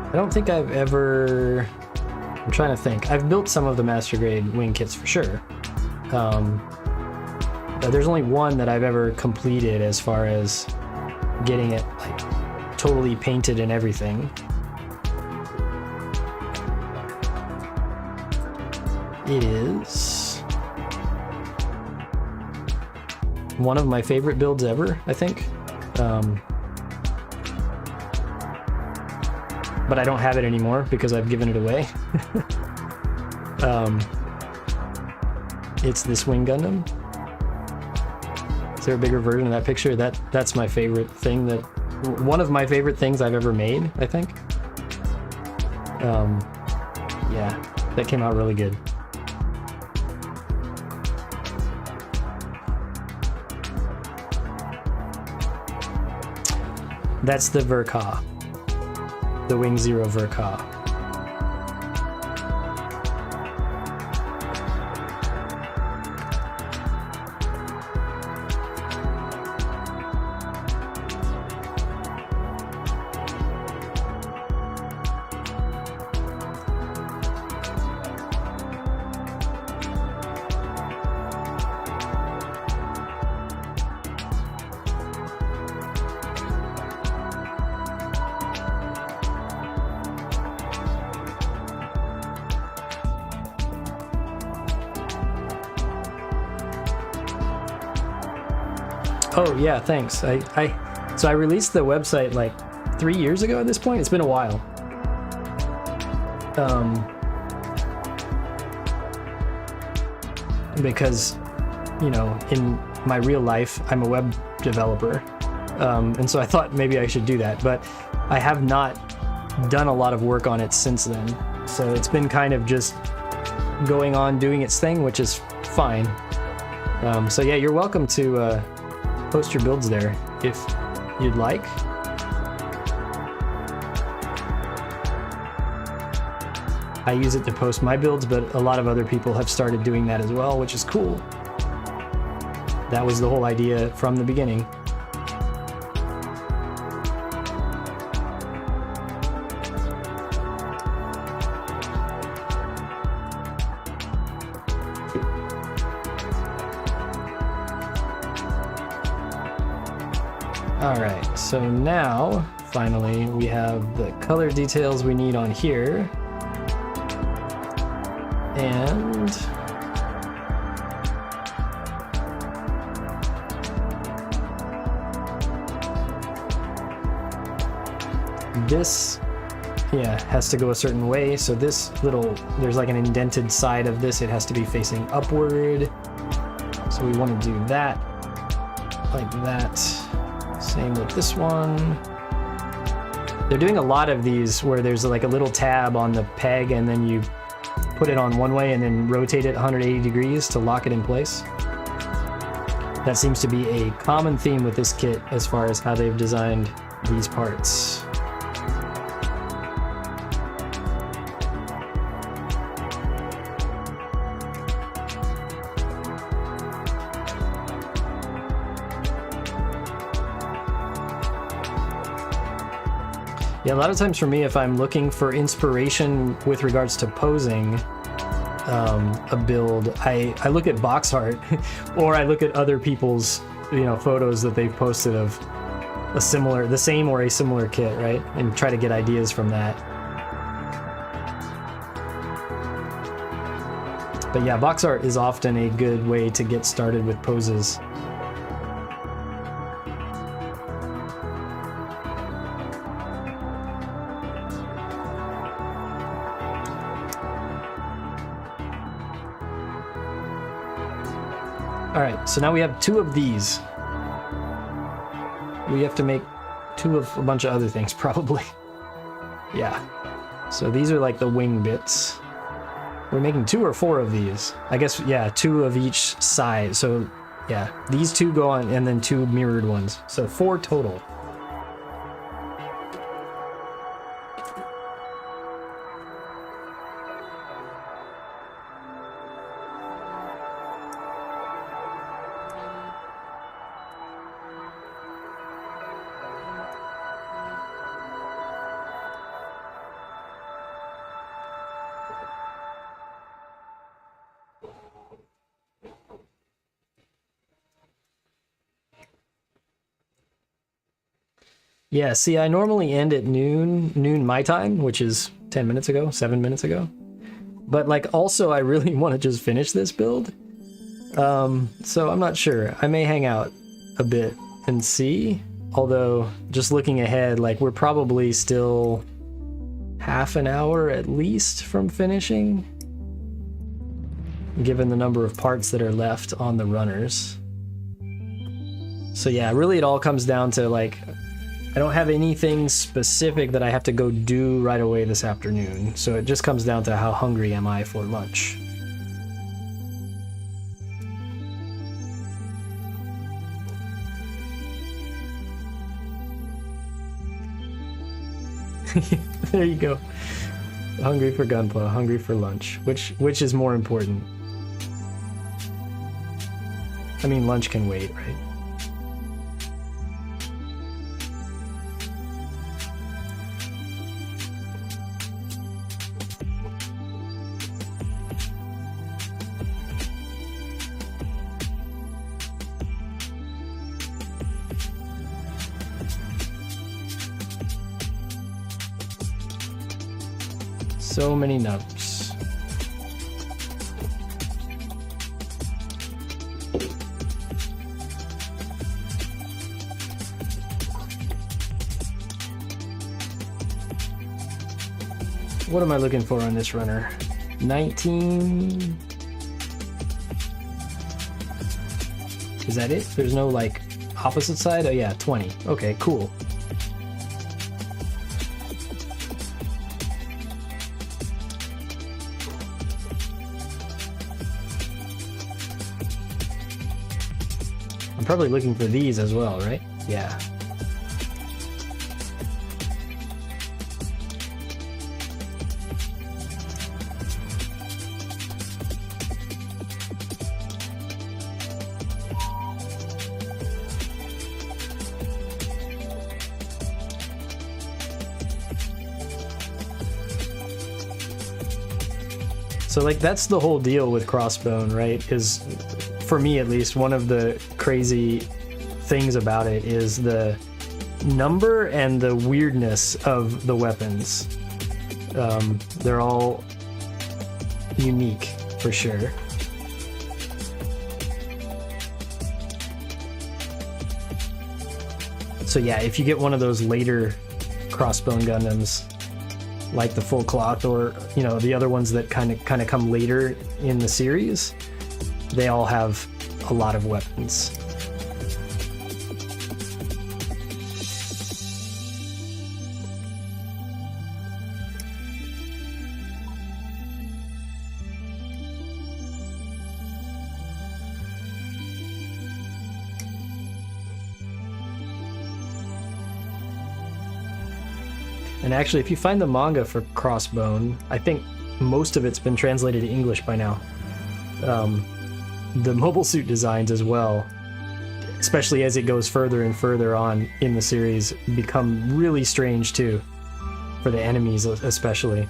I don't think I've ever... I'm trying to think. I've built some of the master grade wing kits for sure. But there's only one that I've ever completed as far as getting it like totally painted and everything. It is one of my favorite builds ever, I think. But I don't have it anymore because I've given it away. It's this Wing Gundam. Is there a bigger version of that picture? That's my favorite thing, one of my favorite things I've ever made, I think. Yeah, that came out really good. That's the Verka. The Wing Zero Verka. Oh yeah, thanks. So I released the website like 3 years ago at this point. It's been a while. Because, you know, in my real life, I'm a web developer. And so I thought maybe I should do that, but I have not done a lot of work on it since then. So it's been kind of just going on doing its thing, which is fine. So yeah, you're welcome to post your builds there if you'd like. I use it to post my builds, but a lot of other people have started doing that as well, which is cool. That was the whole idea from the beginning. Alright, so now, finally, we have the color details we need on here. And this yeah, has to go a certain way. So this little, there's like an indented side of this. It has to be facing upward. So we want to do that like that. Same with this one. They're doing a lot of these where there's like a little tab on the peg and then you put it on one way and then rotate it 180 degrees to lock it in place. That seems to be a common theme with this kit as far as how they've designed these parts. Yeah, a lot of times for me, if I'm looking for inspiration with regards to posing a build, I look at box art or I look at other people's, you know, photos that they've posted of a similar, the same or a similar kit, right? And try to get ideas from that. But yeah, box art is often a good way to get started with poses. All right, so now we have 2 of these. We have to make 2 of a bunch of other things, probably. Yeah. So these are like the wing bits. We're making 2 or 4 of these. I guess, yeah, 2 of each side. So, yeah, these 2 go on, and then 2 mirrored ones. So 4 total. Yeah, see, I normally end at noon my time, which is 10 minutes ago, 7 minutes ago. But like, also, I really want to just finish this build. So I'm not sure. I may hang out a bit and see. Although, just looking ahead, like, we're probably still half an hour at least from finishing, given the number of parts that are left on the runners. So yeah, really it all comes down to, like, I don't have anything specific that I have to go do right away this afternoon, so it just comes down to how hungry am I for lunch. There you go. Hungry for Gunpla, hungry for lunch. Which is more important? I mean, lunch can wait, right? So many nubs. What am I looking for on this runner? 19? Is that it? There's no, like, opposite side? Oh yeah, 20. Okay, cool. Probably looking for these as well, right? Yeah. So, like, that's the whole deal with Crossbone, right? Is, for me at least, one of the crazy things about it is the number and the weirdness of the weapons. They're all unique, for sure. So yeah, if you get one of those later Crossbone Gundams, like the full cloth or, you know, the other ones that kind of come later in the series, they all have a lot of weapons. And actually, if you find the manga for Crossbone, I think most of it's been translated to English by now. The mobile suit designs as well, especially as it goes further and further on in the series, become really strange too, for the enemies especially.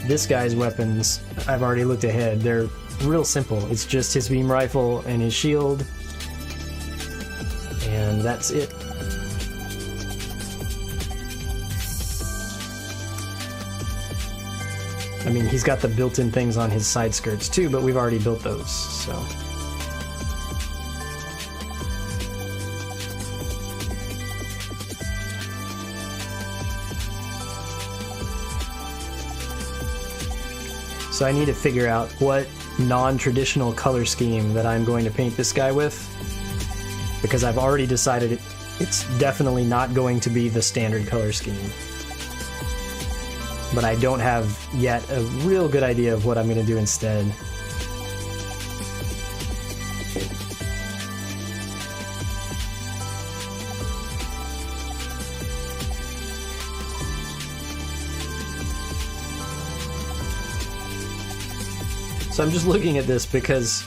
This guy's weapons, I've already looked ahead, they're real simple. It's just his beam rifle and his shield, and that's it. I mean, he's got the built-in things on his side skirts too, but we've already built those, so... So I need to figure out what non-traditional color scheme that I'm going to paint this guy with, because I've already decided it's definitely not going to be the standard color scheme. But I don't have yet a real good idea of what I'm going to do instead. So I'm just looking at this because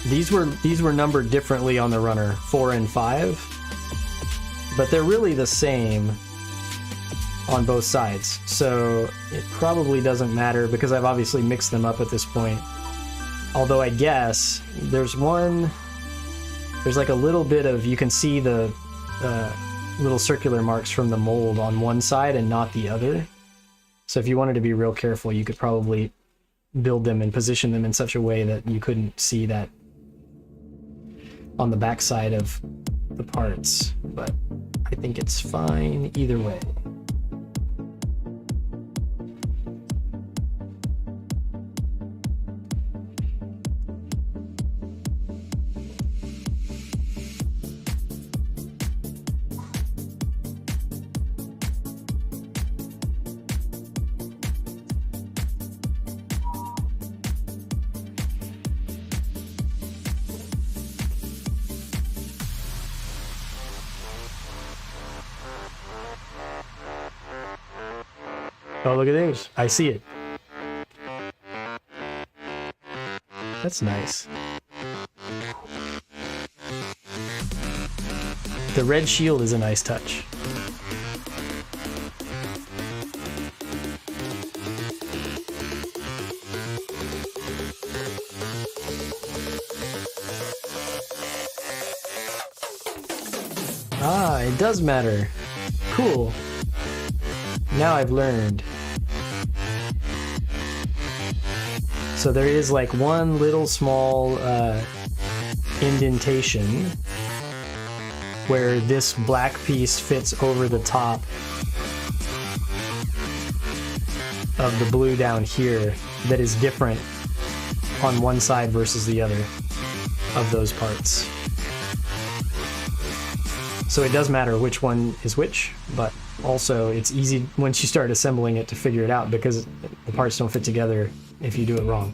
these were numbered differently on the runner, 4 and 5, but they're really the same on both sides. So it probably doesn't matter because I've obviously mixed them up at this point. Although I guess there's like a little bit of, you can see the little circular marks from the mold on one side and not the other. So if you wanted to be real careful, you could probably build them and position them in such a way that you couldn't see that on the back side of the parts. But I think it's fine either way. Oh, look at this. I see it. That's nice. The red shield is a nice touch. Ah, it does matter. Cool. Now I've learned. So there is like one little small indentation where this black piece fits over the top of the blue down here that is different on one side versus the other of those parts. So it does matter which one is which, but also it's easy once you start assembling it to figure it out because the parts don't fit together if you do it wrong.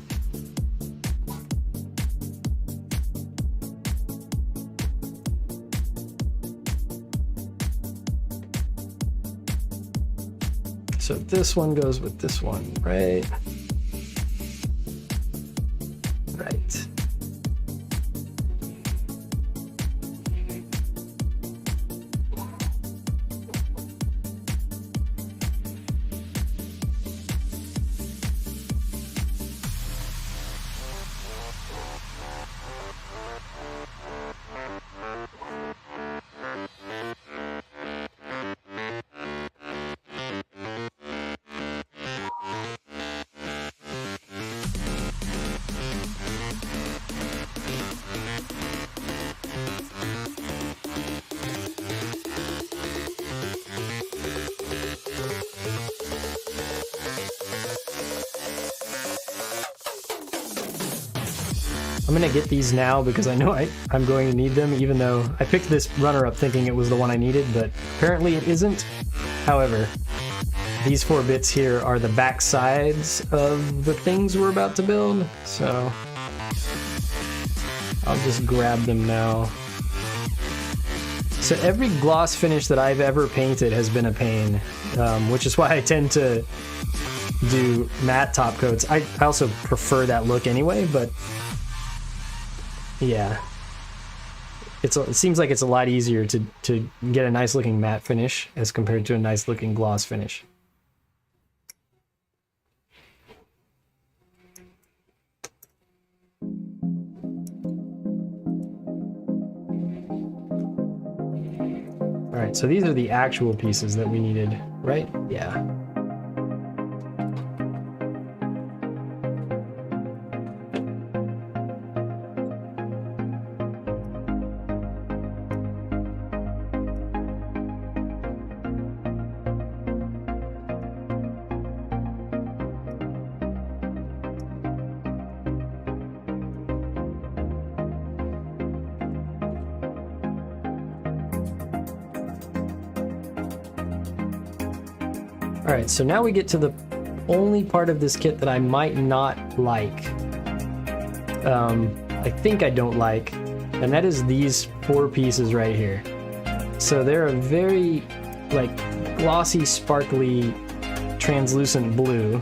So this one goes with this one, right? Right. I'm gonna get these now because I know I'm going to need them, even though I picked this runner-up thinking it was the one I needed, but apparently it isn't. However, these 4 bits here are the back sides of the things we're about to build, so I'll just grab them now. So every gloss finish that I've ever painted has been a pain, which is why I tend to do matte top coats. I also prefer that look anyway, but yeah, it seems like it's a lot easier to get a nice looking matte finish as compared to a nice looking gloss finish. All right, so these are the actual pieces that we needed, right? Yeah. Alright, so now we get to the only part of this kit that I might not like. I think I don't like, and that is these 4 pieces right here. So they're a very, like, glossy, sparkly, translucent blue,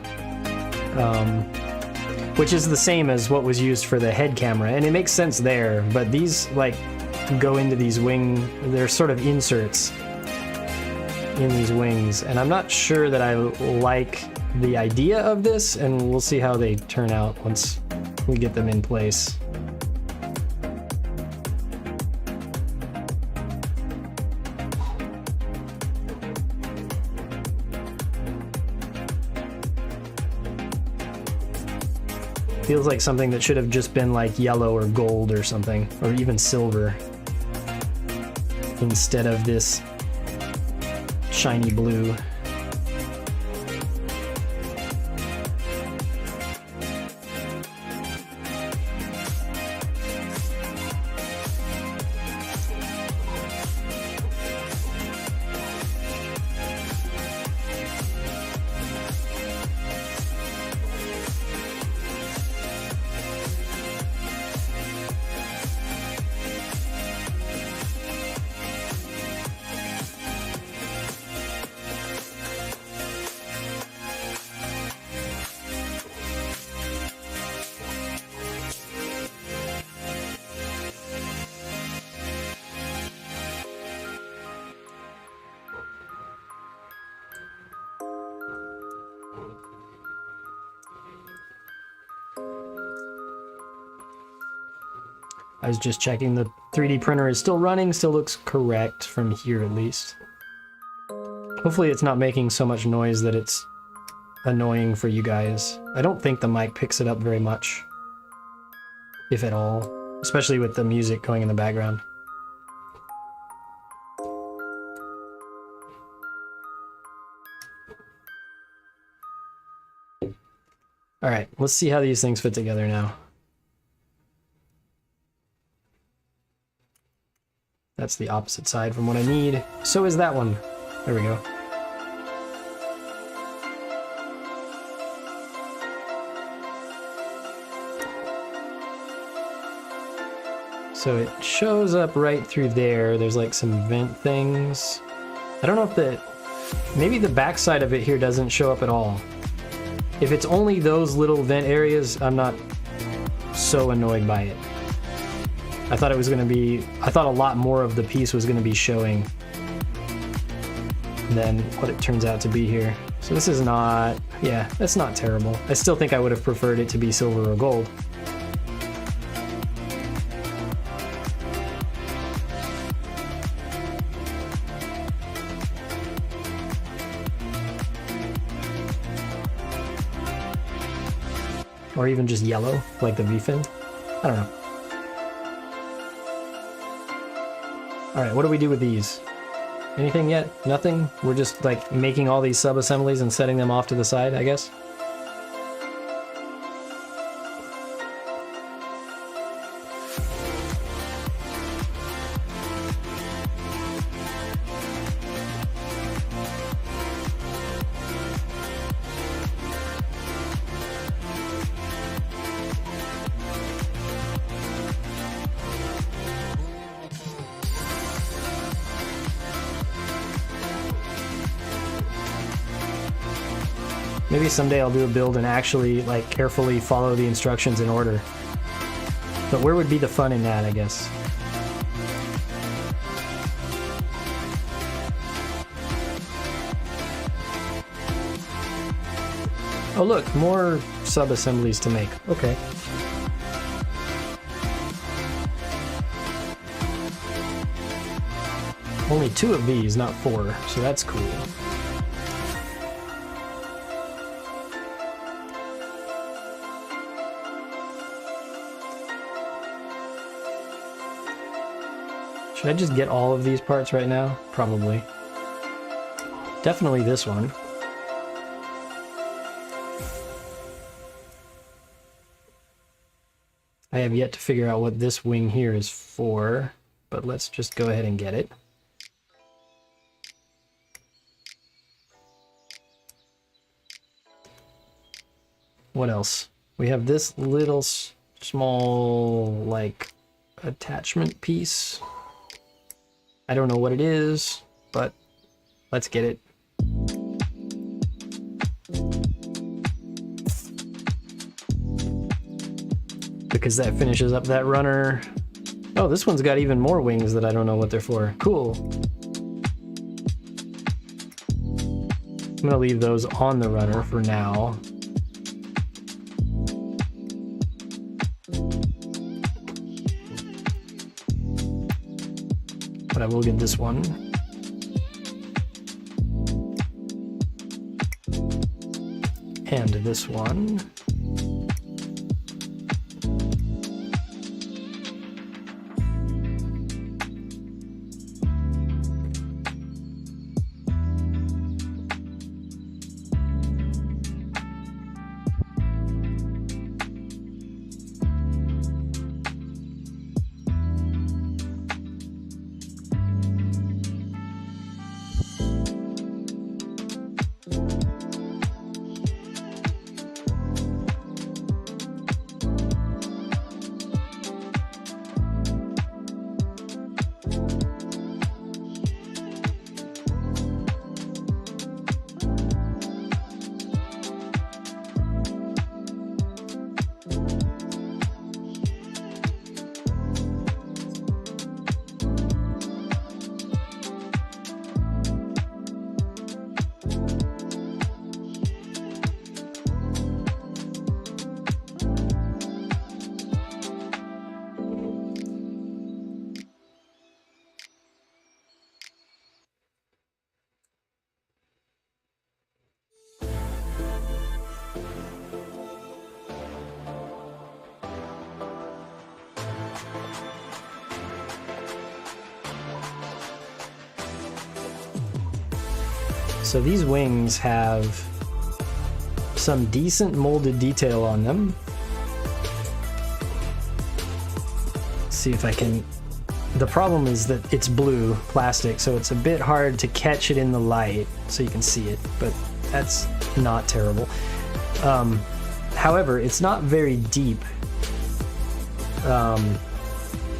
which is the same as what was used for the head camera, and it makes sense there, but these, like, go into these they're sort of inserts in these wings, and I'm not sure that I like the idea of this, and we'll see how they turn out once we get them in place. Feels like something that should have just been like yellow or gold or something, or even silver, instead of this shiny blue. I was just checking the 3D printer is still running, still looks correct from here at least. Hopefully it's not making so much noise that it's annoying for you guys. I don't think the mic picks it up very much, if at all, especially with the music going in the background. All right, let's see how these things fit together now. That's the opposite side from what I need. So is that one. There we go. So it shows up right through there. There's like some vent things. I don't know if maybe the backside of it here doesn't show up at all. If it's only those little vent areas, I'm not so annoyed by it. I thought a lot more of the piece was going to be showing than what it turns out to be here. So this is not, yeah, that's not terrible. I still think I would have preferred it to be silver or gold. Or even just yellow, like the V-fin. I don't know. Alright, what do we do with these? Anything yet? Nothing? We're just like making all these sub-assemblies and setting them off to the side, I guess? Maybe someday I'll do a build and actually like carefully follow the instructions in order. But where would be the fun in that, I guess? Oh look, more sub-assemblies to make. Okay. Only 2 of these, not 4, so that's cool. Should I just get all of these parts right now? Probably. Definitely this one. I have yet to figure out what this wing here is for, but let's just go ahead and get it. What else? We have this little small, like, attachment piece. I don't know what it is, but let's get it. Because that finishes up that runner. Oh, this one's got even more wings that I don't know what they're for. Cool. I'm gonna leave those on the runner for now. But I will get this one. And this one. So these wings have some decent molded detail on them. Let's see if I can... The problem is that it's blue plastic, so it's a bit hard to catch it in the light so you can see it, but that's not terrible. However, it's not very deep.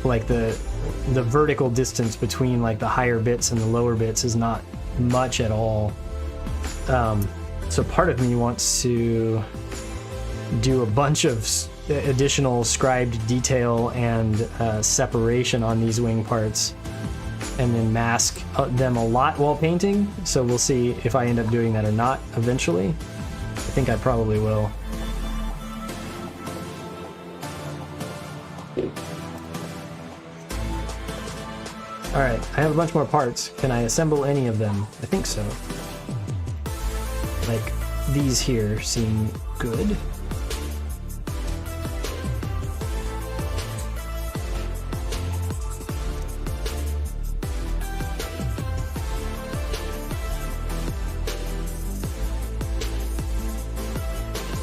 Like the vertical distance between like the higher bits and the lower bits is not much at all. So part of me wants to do a bunch of additional scribed detail and separation on these wing parts and then mask them a lot while painting. So we'll see if I end up doing that or not eventually. I think I probably will. Alright, I have a bunch more parts. Can I assemble any of them? I think so. Like, these here seem good.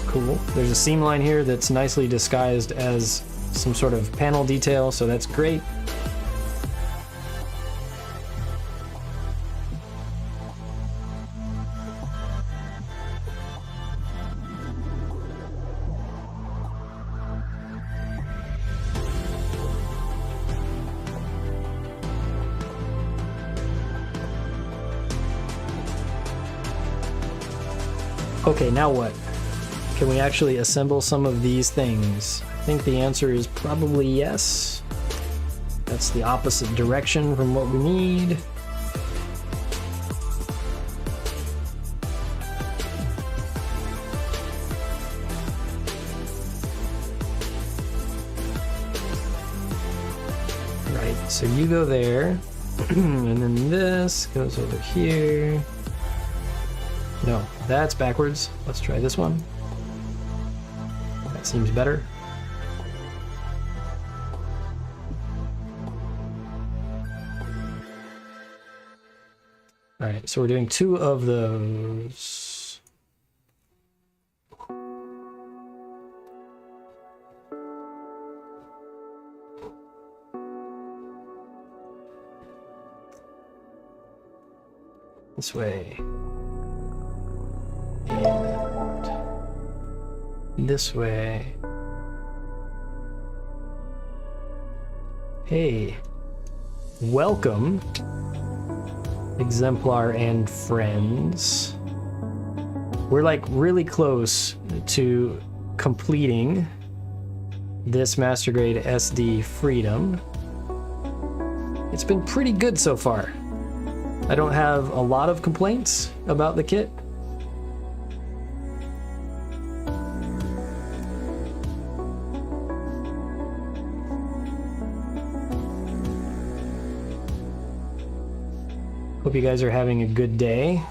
Cool. There's a seam line here that's nicely disguised as some sort of panel detail, so that's great. Okay, now what? Can we actually assemble some of these things? I think the answer is probably yes. That's the opposite direction from what we need. Right, so you go there, and then this goes over here. No, that's backwards. Let's try this one. That seems better. All right, so we're doing 2 of those. This way. And this way. Hey, welcome, Exemplar and friends. We're like really close to completing this Master Grade SD Freedom. It's been pretty good so far. I don't have a lot of complaints about the kit. Hope you guys are having a good day.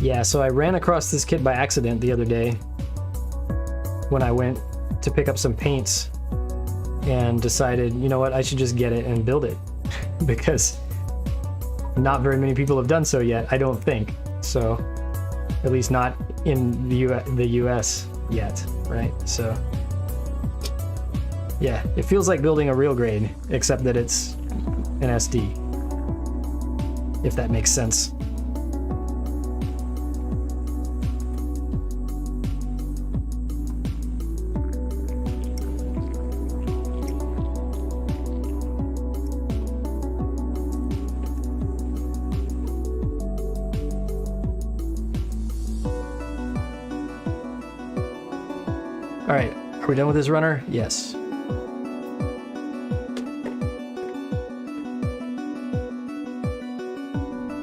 Yeah, so I ran across this kit by accident the other day when I went to pick up some paints and decided, you know what, I should just get it and build it because not very many people have done so yet, I don't think. So, at least not in the US yet, right? So, yeah, it feels like building a real grade, except that it's an SD, if that makes sense. All right, are we done with this runner? Yes.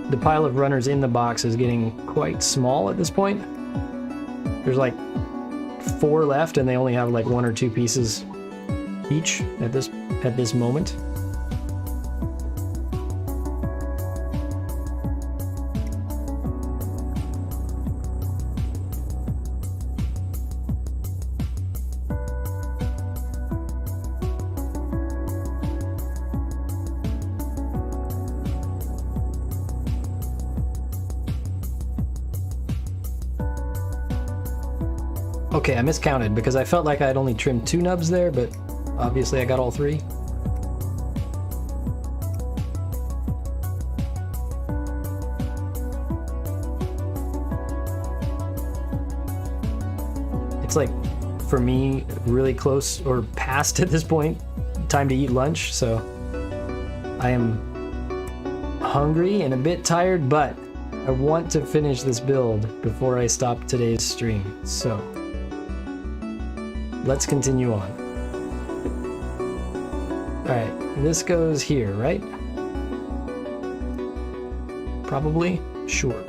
The pile of runners in the box is getting quite small at this point. There's like 4 left and they only have like 1 or 2 pieces each at this moment. Okay, I miscounted because I felt like I had only trimmed 2 nubs there, but obviously I got all 3. It's like, for me, really close or past at this point, time to eat lunch, so I am hungry and a bit tired, but I want to finish this build before I stop today's stream, so let's continue on. Alright, this goes here, right? Probably? Sure.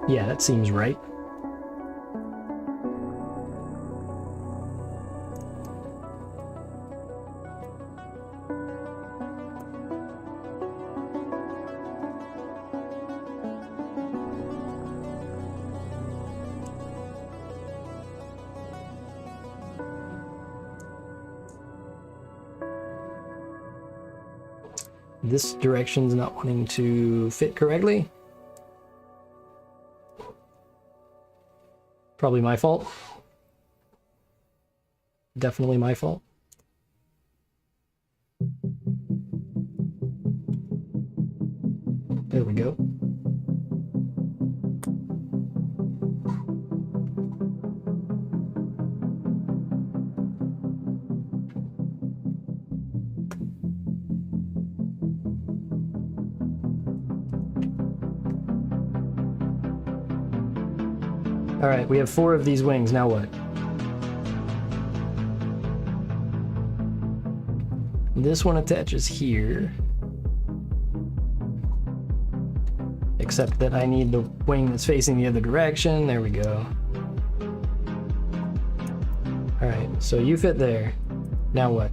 Yeah, that seems right. This direction's not wanting to fit correctly. Probably my fault. Definitely my fault. There we go. All right, we have 4 of these wings. Now what? This one attaches here. Except that I need the wing that's facing the other direction. There we go. All right, so you fit there. Now what?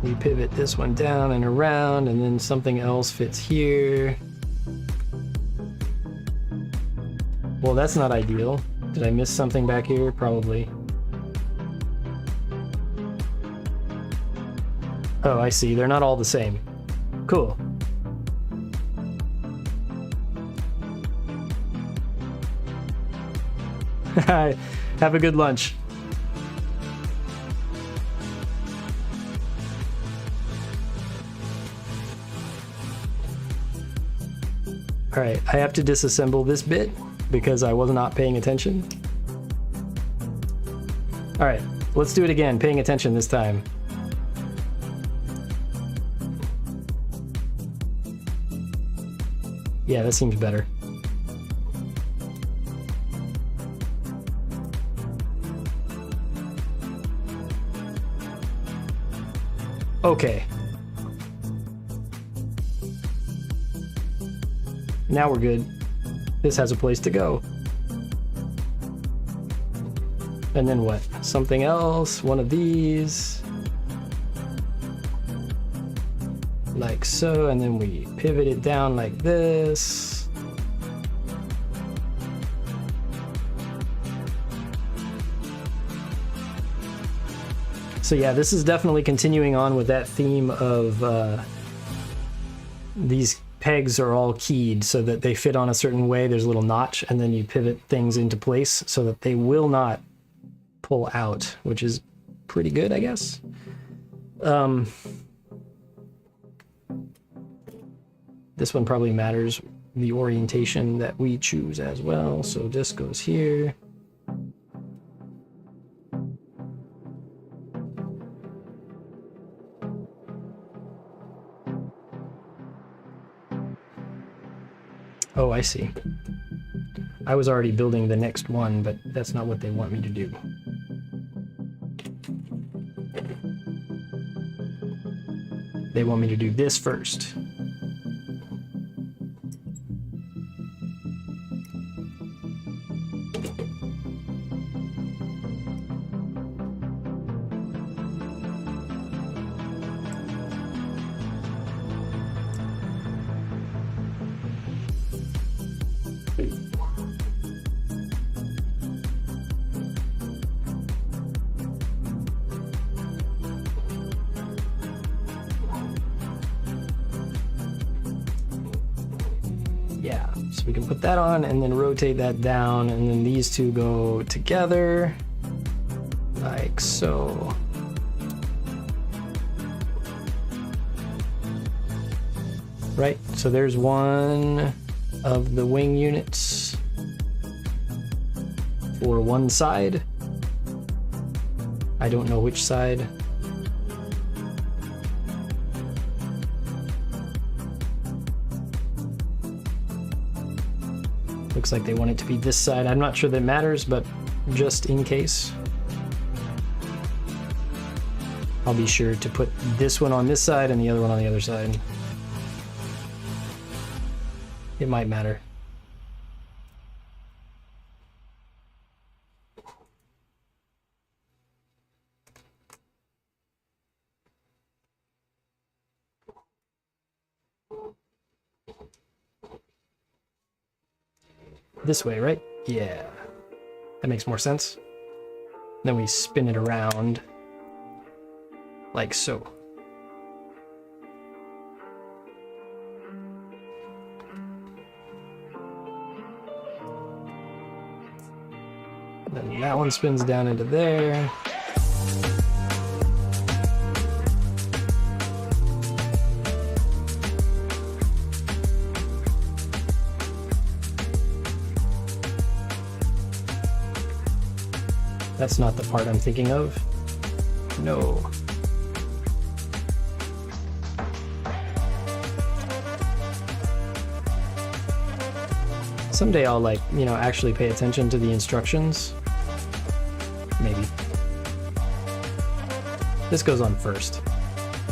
We pivot this one down and around, and then something else fits here. Well, that's not ideal. Did I miss something back here? Probably. Oh, I see. They're not all the same. Cool. Have a good lunch. All right, I have to disassemble this bit because I was not paying attention. All right, let's do it again, paying attention this time. Yeah, that seems better. Okay. Now we're good. This has a place to go. And then what? Something else, one of these. Like so, and then we pivot it down like this. So yeah, this is definitely continuing on with that theme of these pegs are all keyed so that they fit on a certain way. There's a little notch, and then you pivot things into place so that they will not pull out, which is pretty good, I guess. This one probably matters, the orientation that we choose as well. So this goes here. Oh, I see. I was already building the next one, but that's not what they want me to do. They want me to do this first. Yeah, so we can put that on and then rotate that down, and then these two go together like so. Right, so there's one of the wing units for one side. I don't know which side. Looks like they want it to be this side. I'm not sure that matters, but just in case, I'll be sure to put this one on this side and the other one on the other side. It might matter. This way, right? Yeah. That makes more sense. Then we spin it around like so. Then that one spins down into there. That's not the part I'm thinking of. No. Someday I'll, like, you know, actually pay attention to the instructions. Maybe. This goes on first.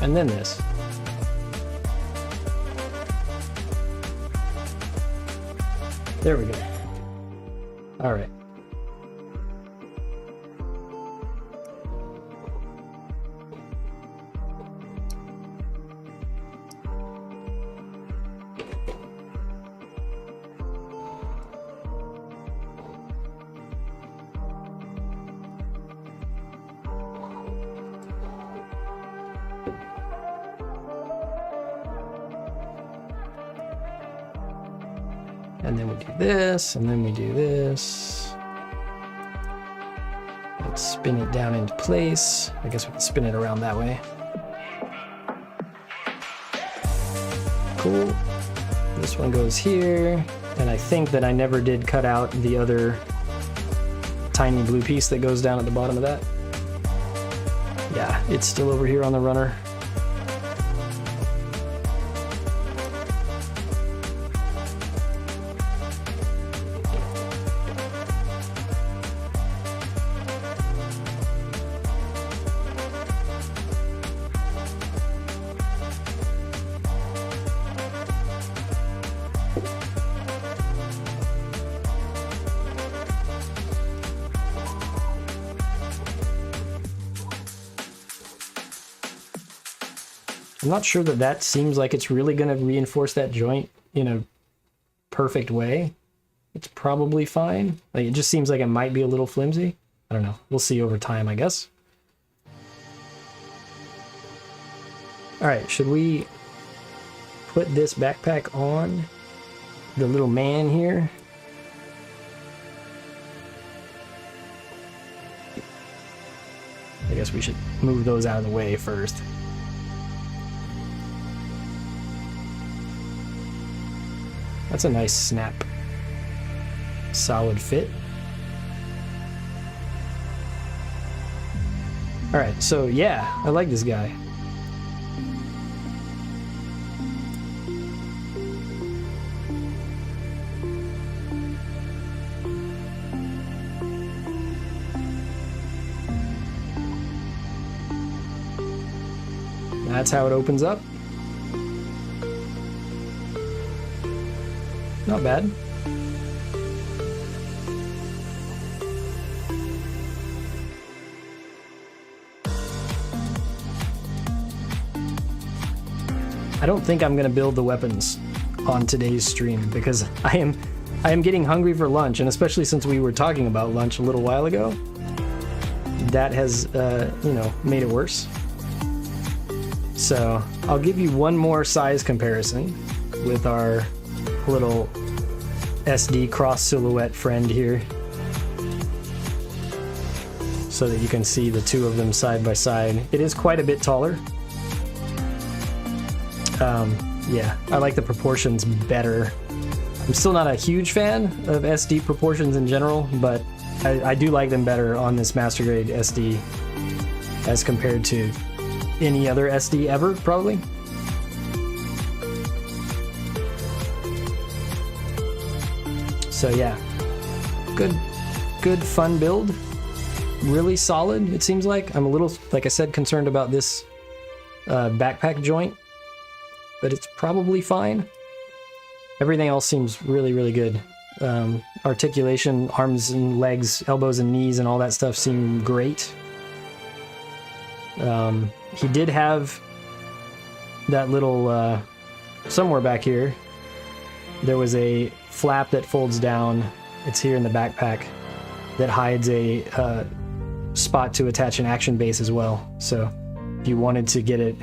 And then this. There we go. All right. And then we do this, and then we do this. Let's spin it down into place. I guess we can spin it around that way. Cool. This one goes here. And I think that I never did cut out the other tiny blue piece that goes down at the bottom of that. Yeah, it's still over here on the runner. I'm not sure that that seems like it's really going to reinforce that joint in a perfect way. It's probably fine. Like, it just seems like it might be a little flimsy. I don't know. We'll see over time, I guess. All right, should we put this backpack on the little man here? I guess we should move those out of the way first. That's a nice snap. Solid fit. All right, so yeah, I like this guy. That's how it opens up. Not bad. I don't think I'm gonna build the weapons on today's stream because I am getting hungry for lunch, and especially since we were talking about lunch a little while ago, that has you know, made it worse. So I'll give you one more size comparison with our little SD cross silhouette friend here, so that you can see the two of them side by side. It is quite a bit taller. Yeah, I like the proportions better. I'm still not a huge fan of SD proportions in general, but I do like them better on this master grade SD as compared to any other SD ever, probably. So yeah, good fun build. Really solid, it seems like. I'm a little, like I said, concerned about this backpack joint, but it's probably fine. Everything else seems really, really good. Articulation, arms and legs, elbows and knees and all that stuff seem great. He did have that little, somewhere back here, there was a flap that folds down. It's here in the backpack that hides a spot to attach an action base as well. So if you wanted to get it,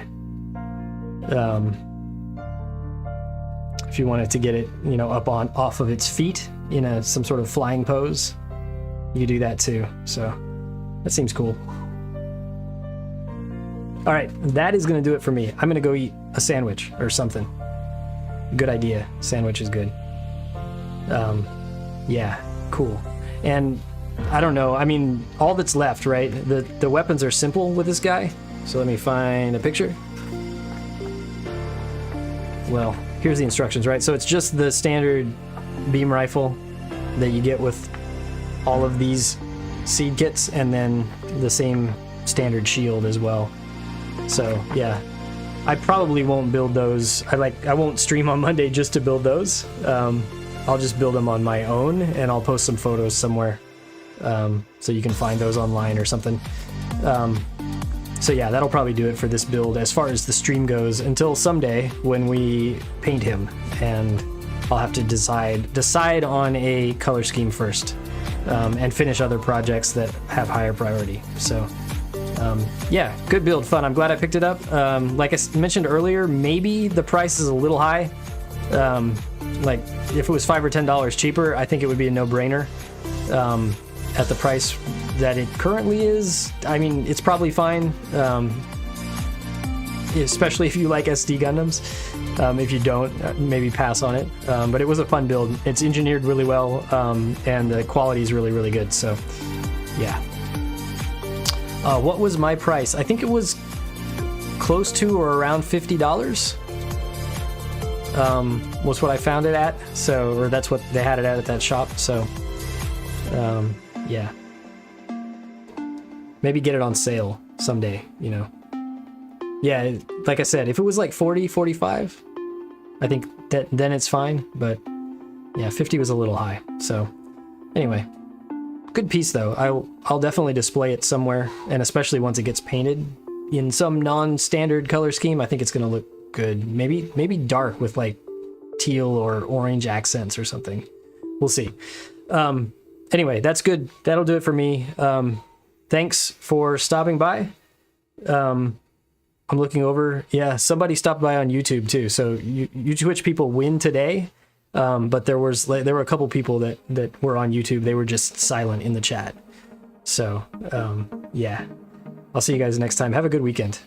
you know, up on off of its feet in some sort of flying pose, you do that too. So that seems cool. All right, that is gonna do it for me. I'm gonna go eat a sandwich or something. Good idea. Sandwich is good. Yeah, cool. And I don't know, I mean, all that's left, right? The weapons are simple with this guy. So let me find a picture. Well, here's the instructions, right? So it's just the standard beam rifle that you get with all of these seed kits, and then the same standard shield as well. So yeah, I probably won't build those. I won't stream on Monday just to build those. I'll just build them on my own, and I'll post some photos somewhere, so you can find those online or something. So yeah, that'll probably do it for this build as far as the stream goes, until someday when we paint him, and I'll have to decide on a color scheme first, and finish other projects that have higher priority. So yeah, good build, fun. I'm glad I picked it up. Like I mentioned earlier, maybe the price is a little high. Like if it was $5 or $10 cheaper, I think it would be a no-brainer. At the price that it currently is, I mean, it's probably fine, especially if you like SD Gundams. If you don't, maybe pass on it. But it was a fun build. It's engineered really well, and the quality is really, really good. So yeah. What was my price? I think it was close to or around $50. Was what I found it at. So, or that's what they had it at that shop. So, yeah. Maybe get it on sale someday, you know. Yeah, like I said, if it was like 40, 45, I think that then it's fine. But yeah, 50 was a little high. So anyway, good piece though. I'll definitely display it somewhere, and especially once it gets painted in some non-standard color scheme, I think it's gonna look good. Maybe dark with like teal or orange accents or something. We'll see. Anyway, that's good. That'll do it for me. Thanks for stopping by. I'm looking over. Yeah, somebody stopped by on YouTube too. So you Twitch people win today. But there were a couple people that were on YouTube. They were just silent in the chat. So yeah, I'll see you guys next time. Have a good weekend.